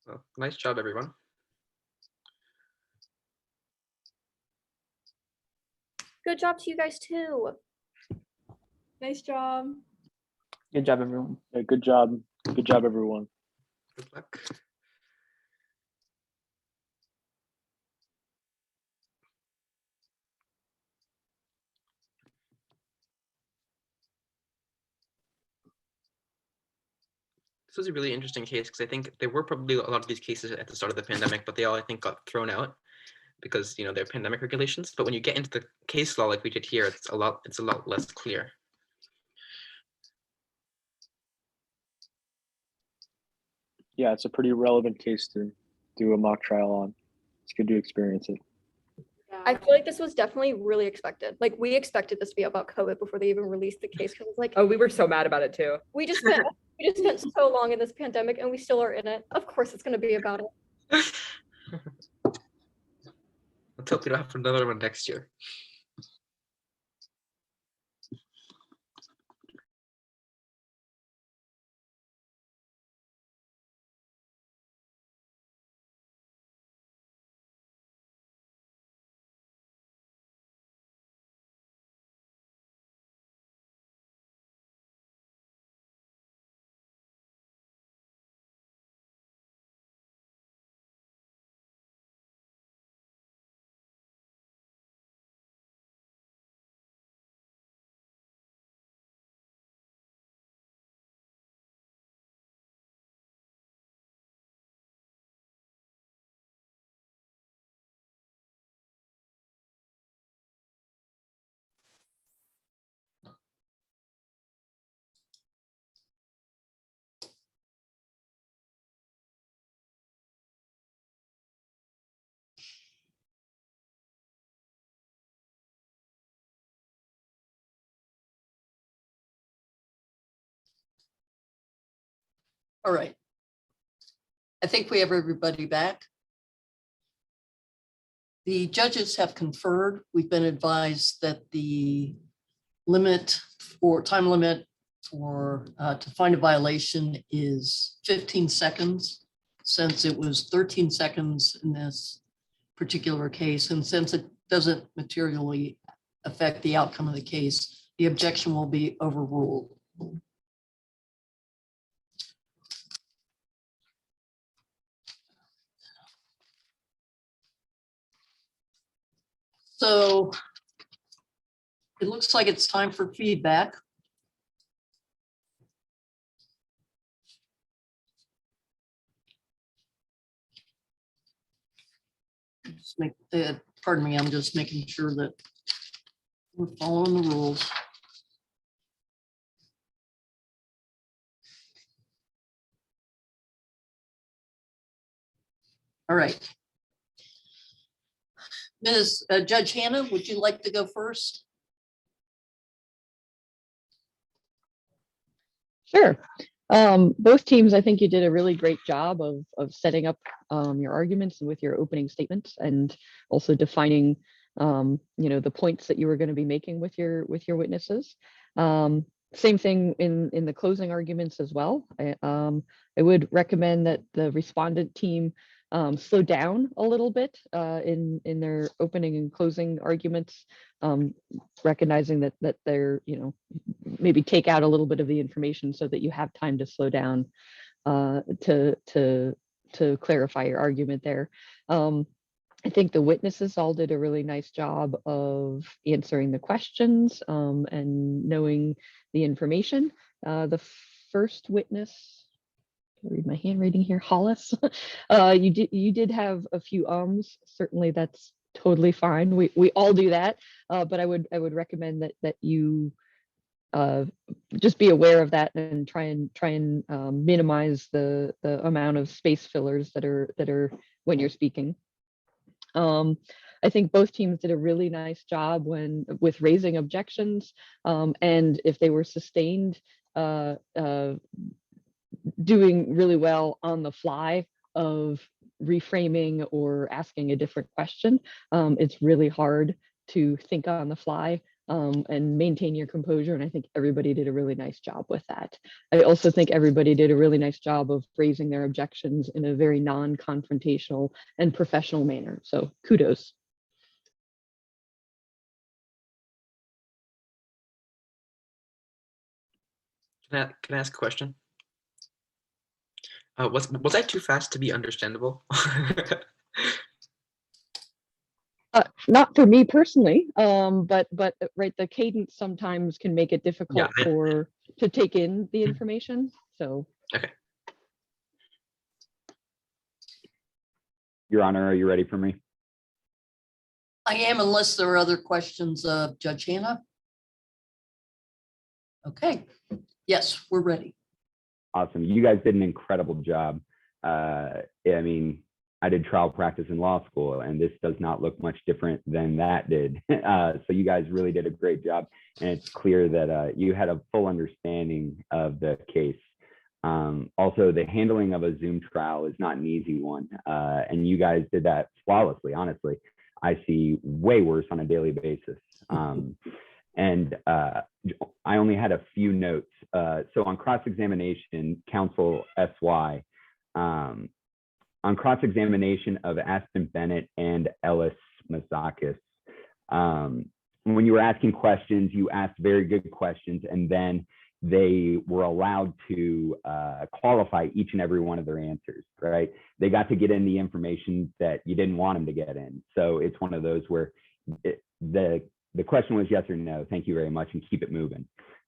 Well, nice job, everyone. Good job to you guys too. Nice job. Good job, everyone. Yeah, good job. Good job, everyone. Good luck. This was a really interesting case because I think there were probably a lot of these cases at the start of the pandemic, but they all, I think, got thrown out because they're pandemic regulations. But when you get into the case law like we did here, it's a lot less clear. Yeah, it's a pretty relevant case to do a mock trial on. It's good to experience it. I feel like this was definitely really expected. Like we expected this to be about COVID before they even released the case. Because like, Oh, we were so mad about it too. we just spent so long in this pandemic and we still are in it. Of course it's gonna be about it. Let's hope we don't have another one next year. All right. I think we have everybody back. The judges have conferred. We've been advised that the time limit for to find a violation is 15 seconds, since it was 13 seconds in this particular case. And since it doesn't materially affect the outcome of the case, the objection will be overruled. So it looks like it's time for feedback. Pardon me, I'm just making sure that we're following the rules. All right. Ms. Judge Hannah, would you like to go first? Sure. Both teams, I think you did a really great job of setting up your arguments with your opening statements, and also defining the points that you were going to be making with your witnesses. Same thing in the closing arguments as well. I would recommend that the respondent team slow down a little bit in their opening and closing arguments, recognizing that they're, maybe take out a little bit of the information so that you have time to slow down to clarify your argument there. I think the witnesses all did a really nice job of answering the questions and knowing the information. The first witness, I read my handwriting here, Hollis, you did have a few ums. Certainly that's totally fine. We all do that, but I would recommend that you just be aware of that and try and minimize the amount of space fillers that are when you're speaking. I think both teams did a really nice job with raising objections, and if they were sustained, doing really well on the fly of reframing or asking a different question. It's really hard to think on the fly and maintain your composure. And I think everybody did a really nice job with that. I also think everybody did a really nice job of raising their objections in a very non-confrontational and professional manner. So kudos. Can I ask a question? Was I too fast to be understandable? Not for me personally, but right, the cadence sometimes can make it difficult I- to take in the information. So Okay. Your Honor, are you ready for me? I am, unless there are other questions of Judge Hannah. Okay, yes, we're ready. Awesome. You guys did an incredible job. I mean, I did trial practice in law school, and this does not look much different than that did. So you guys really did a great job. And it's clear that you had a full understanding of the case. Also, the handling of a Zoom trial is not an easy one. And you guys did that flawlessly, honestly. I see way worse on a daily basis. And I only had a few notes. So on cross-examination, counsel SY, on cross-examination of Aspen Bennett and Ellis Mazakis, when you were asking questions, you asked very good questions, and then they were allowed to qualify each and every one of their answers, right? They got to get in the information that you didn't want them to get in. So it's one of those where the question was yes or no, thank you very much, and keep it moving.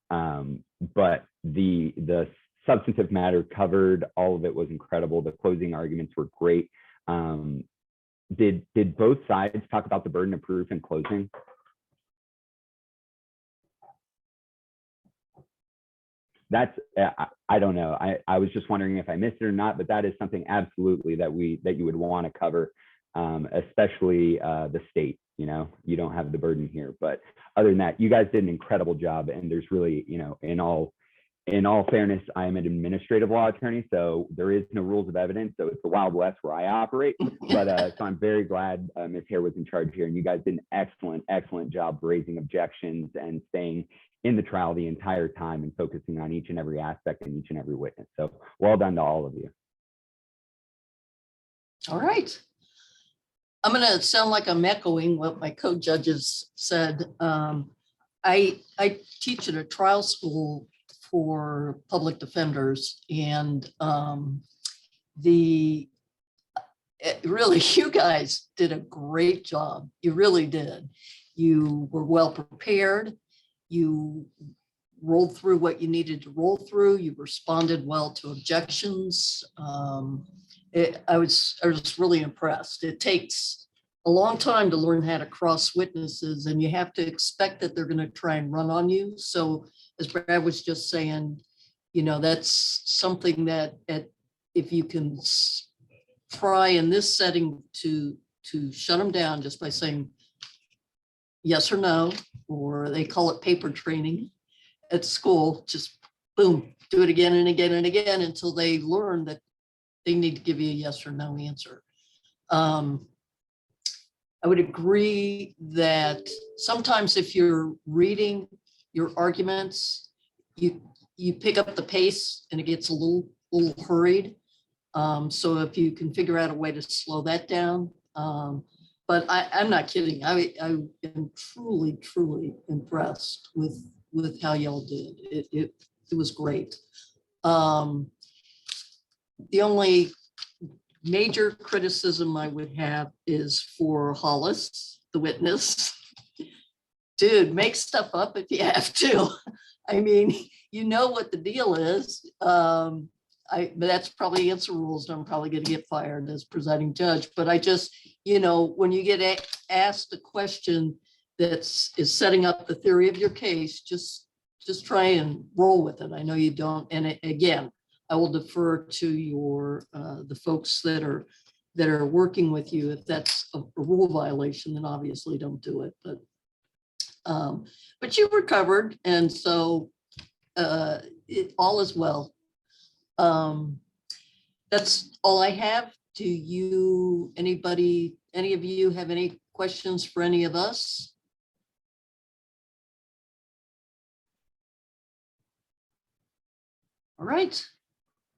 But the substantive matter covered, all of it was incredible. The closing arguments were great. Did both sides talk about the burden of proof in closing? That's, I don't know. I was just wondering if I missed it or not, but that is something absolutely that you would want to cover, especially the state. You know, you don't have the burden here, but other than that, you guys did an incredible job. And there's really, you know, in all fairness, I am an administrative law attorney, so there is no rules of evidence. So it's the Wild West where I operate. But so I'm very glad Ms. Hare was in charge here, and you guys did an excellent job raising objections and staying in the trial the entire time and focusing on each and every aspect and each and every witness. So well done to all of you. All right. I'm going to sound like I'm echoing what my co-judges said. I teach at a trial school for public defenders, and really, you guys did a great job. You really did. You were well prepared. You rolled through what you needed to roll through. You responded well to objections. I was really impressed. It takes a long time to learn how to cross witnesses, and you have to expect that they're going to try and run on you. So as Brad was just saying, you know, that's something that if you can try in this setting to shut them down just by saying yes or no, or they call it paper training at school, just boom, do it again and again and again until they learn that they need to give you a yes or no answer. I would agree that sometimes if you're reading your arguments, you pick up the pace and it gets a little hurried. So if you can figure out a way to slow that down. But I'm not kidding. I am truly impressed with how y'all did. It was great. The only major criticism I would have is for Hollis, the witness. Dude, make stuff up if you have to. I mean, you know what the deal is. But that's probably against the rules, and I'm probably going to get fired as presiding judge. But I just, you know, when you get asked a question is setting up the theory of your case, just try and roll with it. I know you don't. And again, I will defer to your the folks that are working with you. If that's a rule violation, then obviously don't do it. But you recovered, and so all is well. That's all I have. Do you, any of you have any questions for any of us? All right.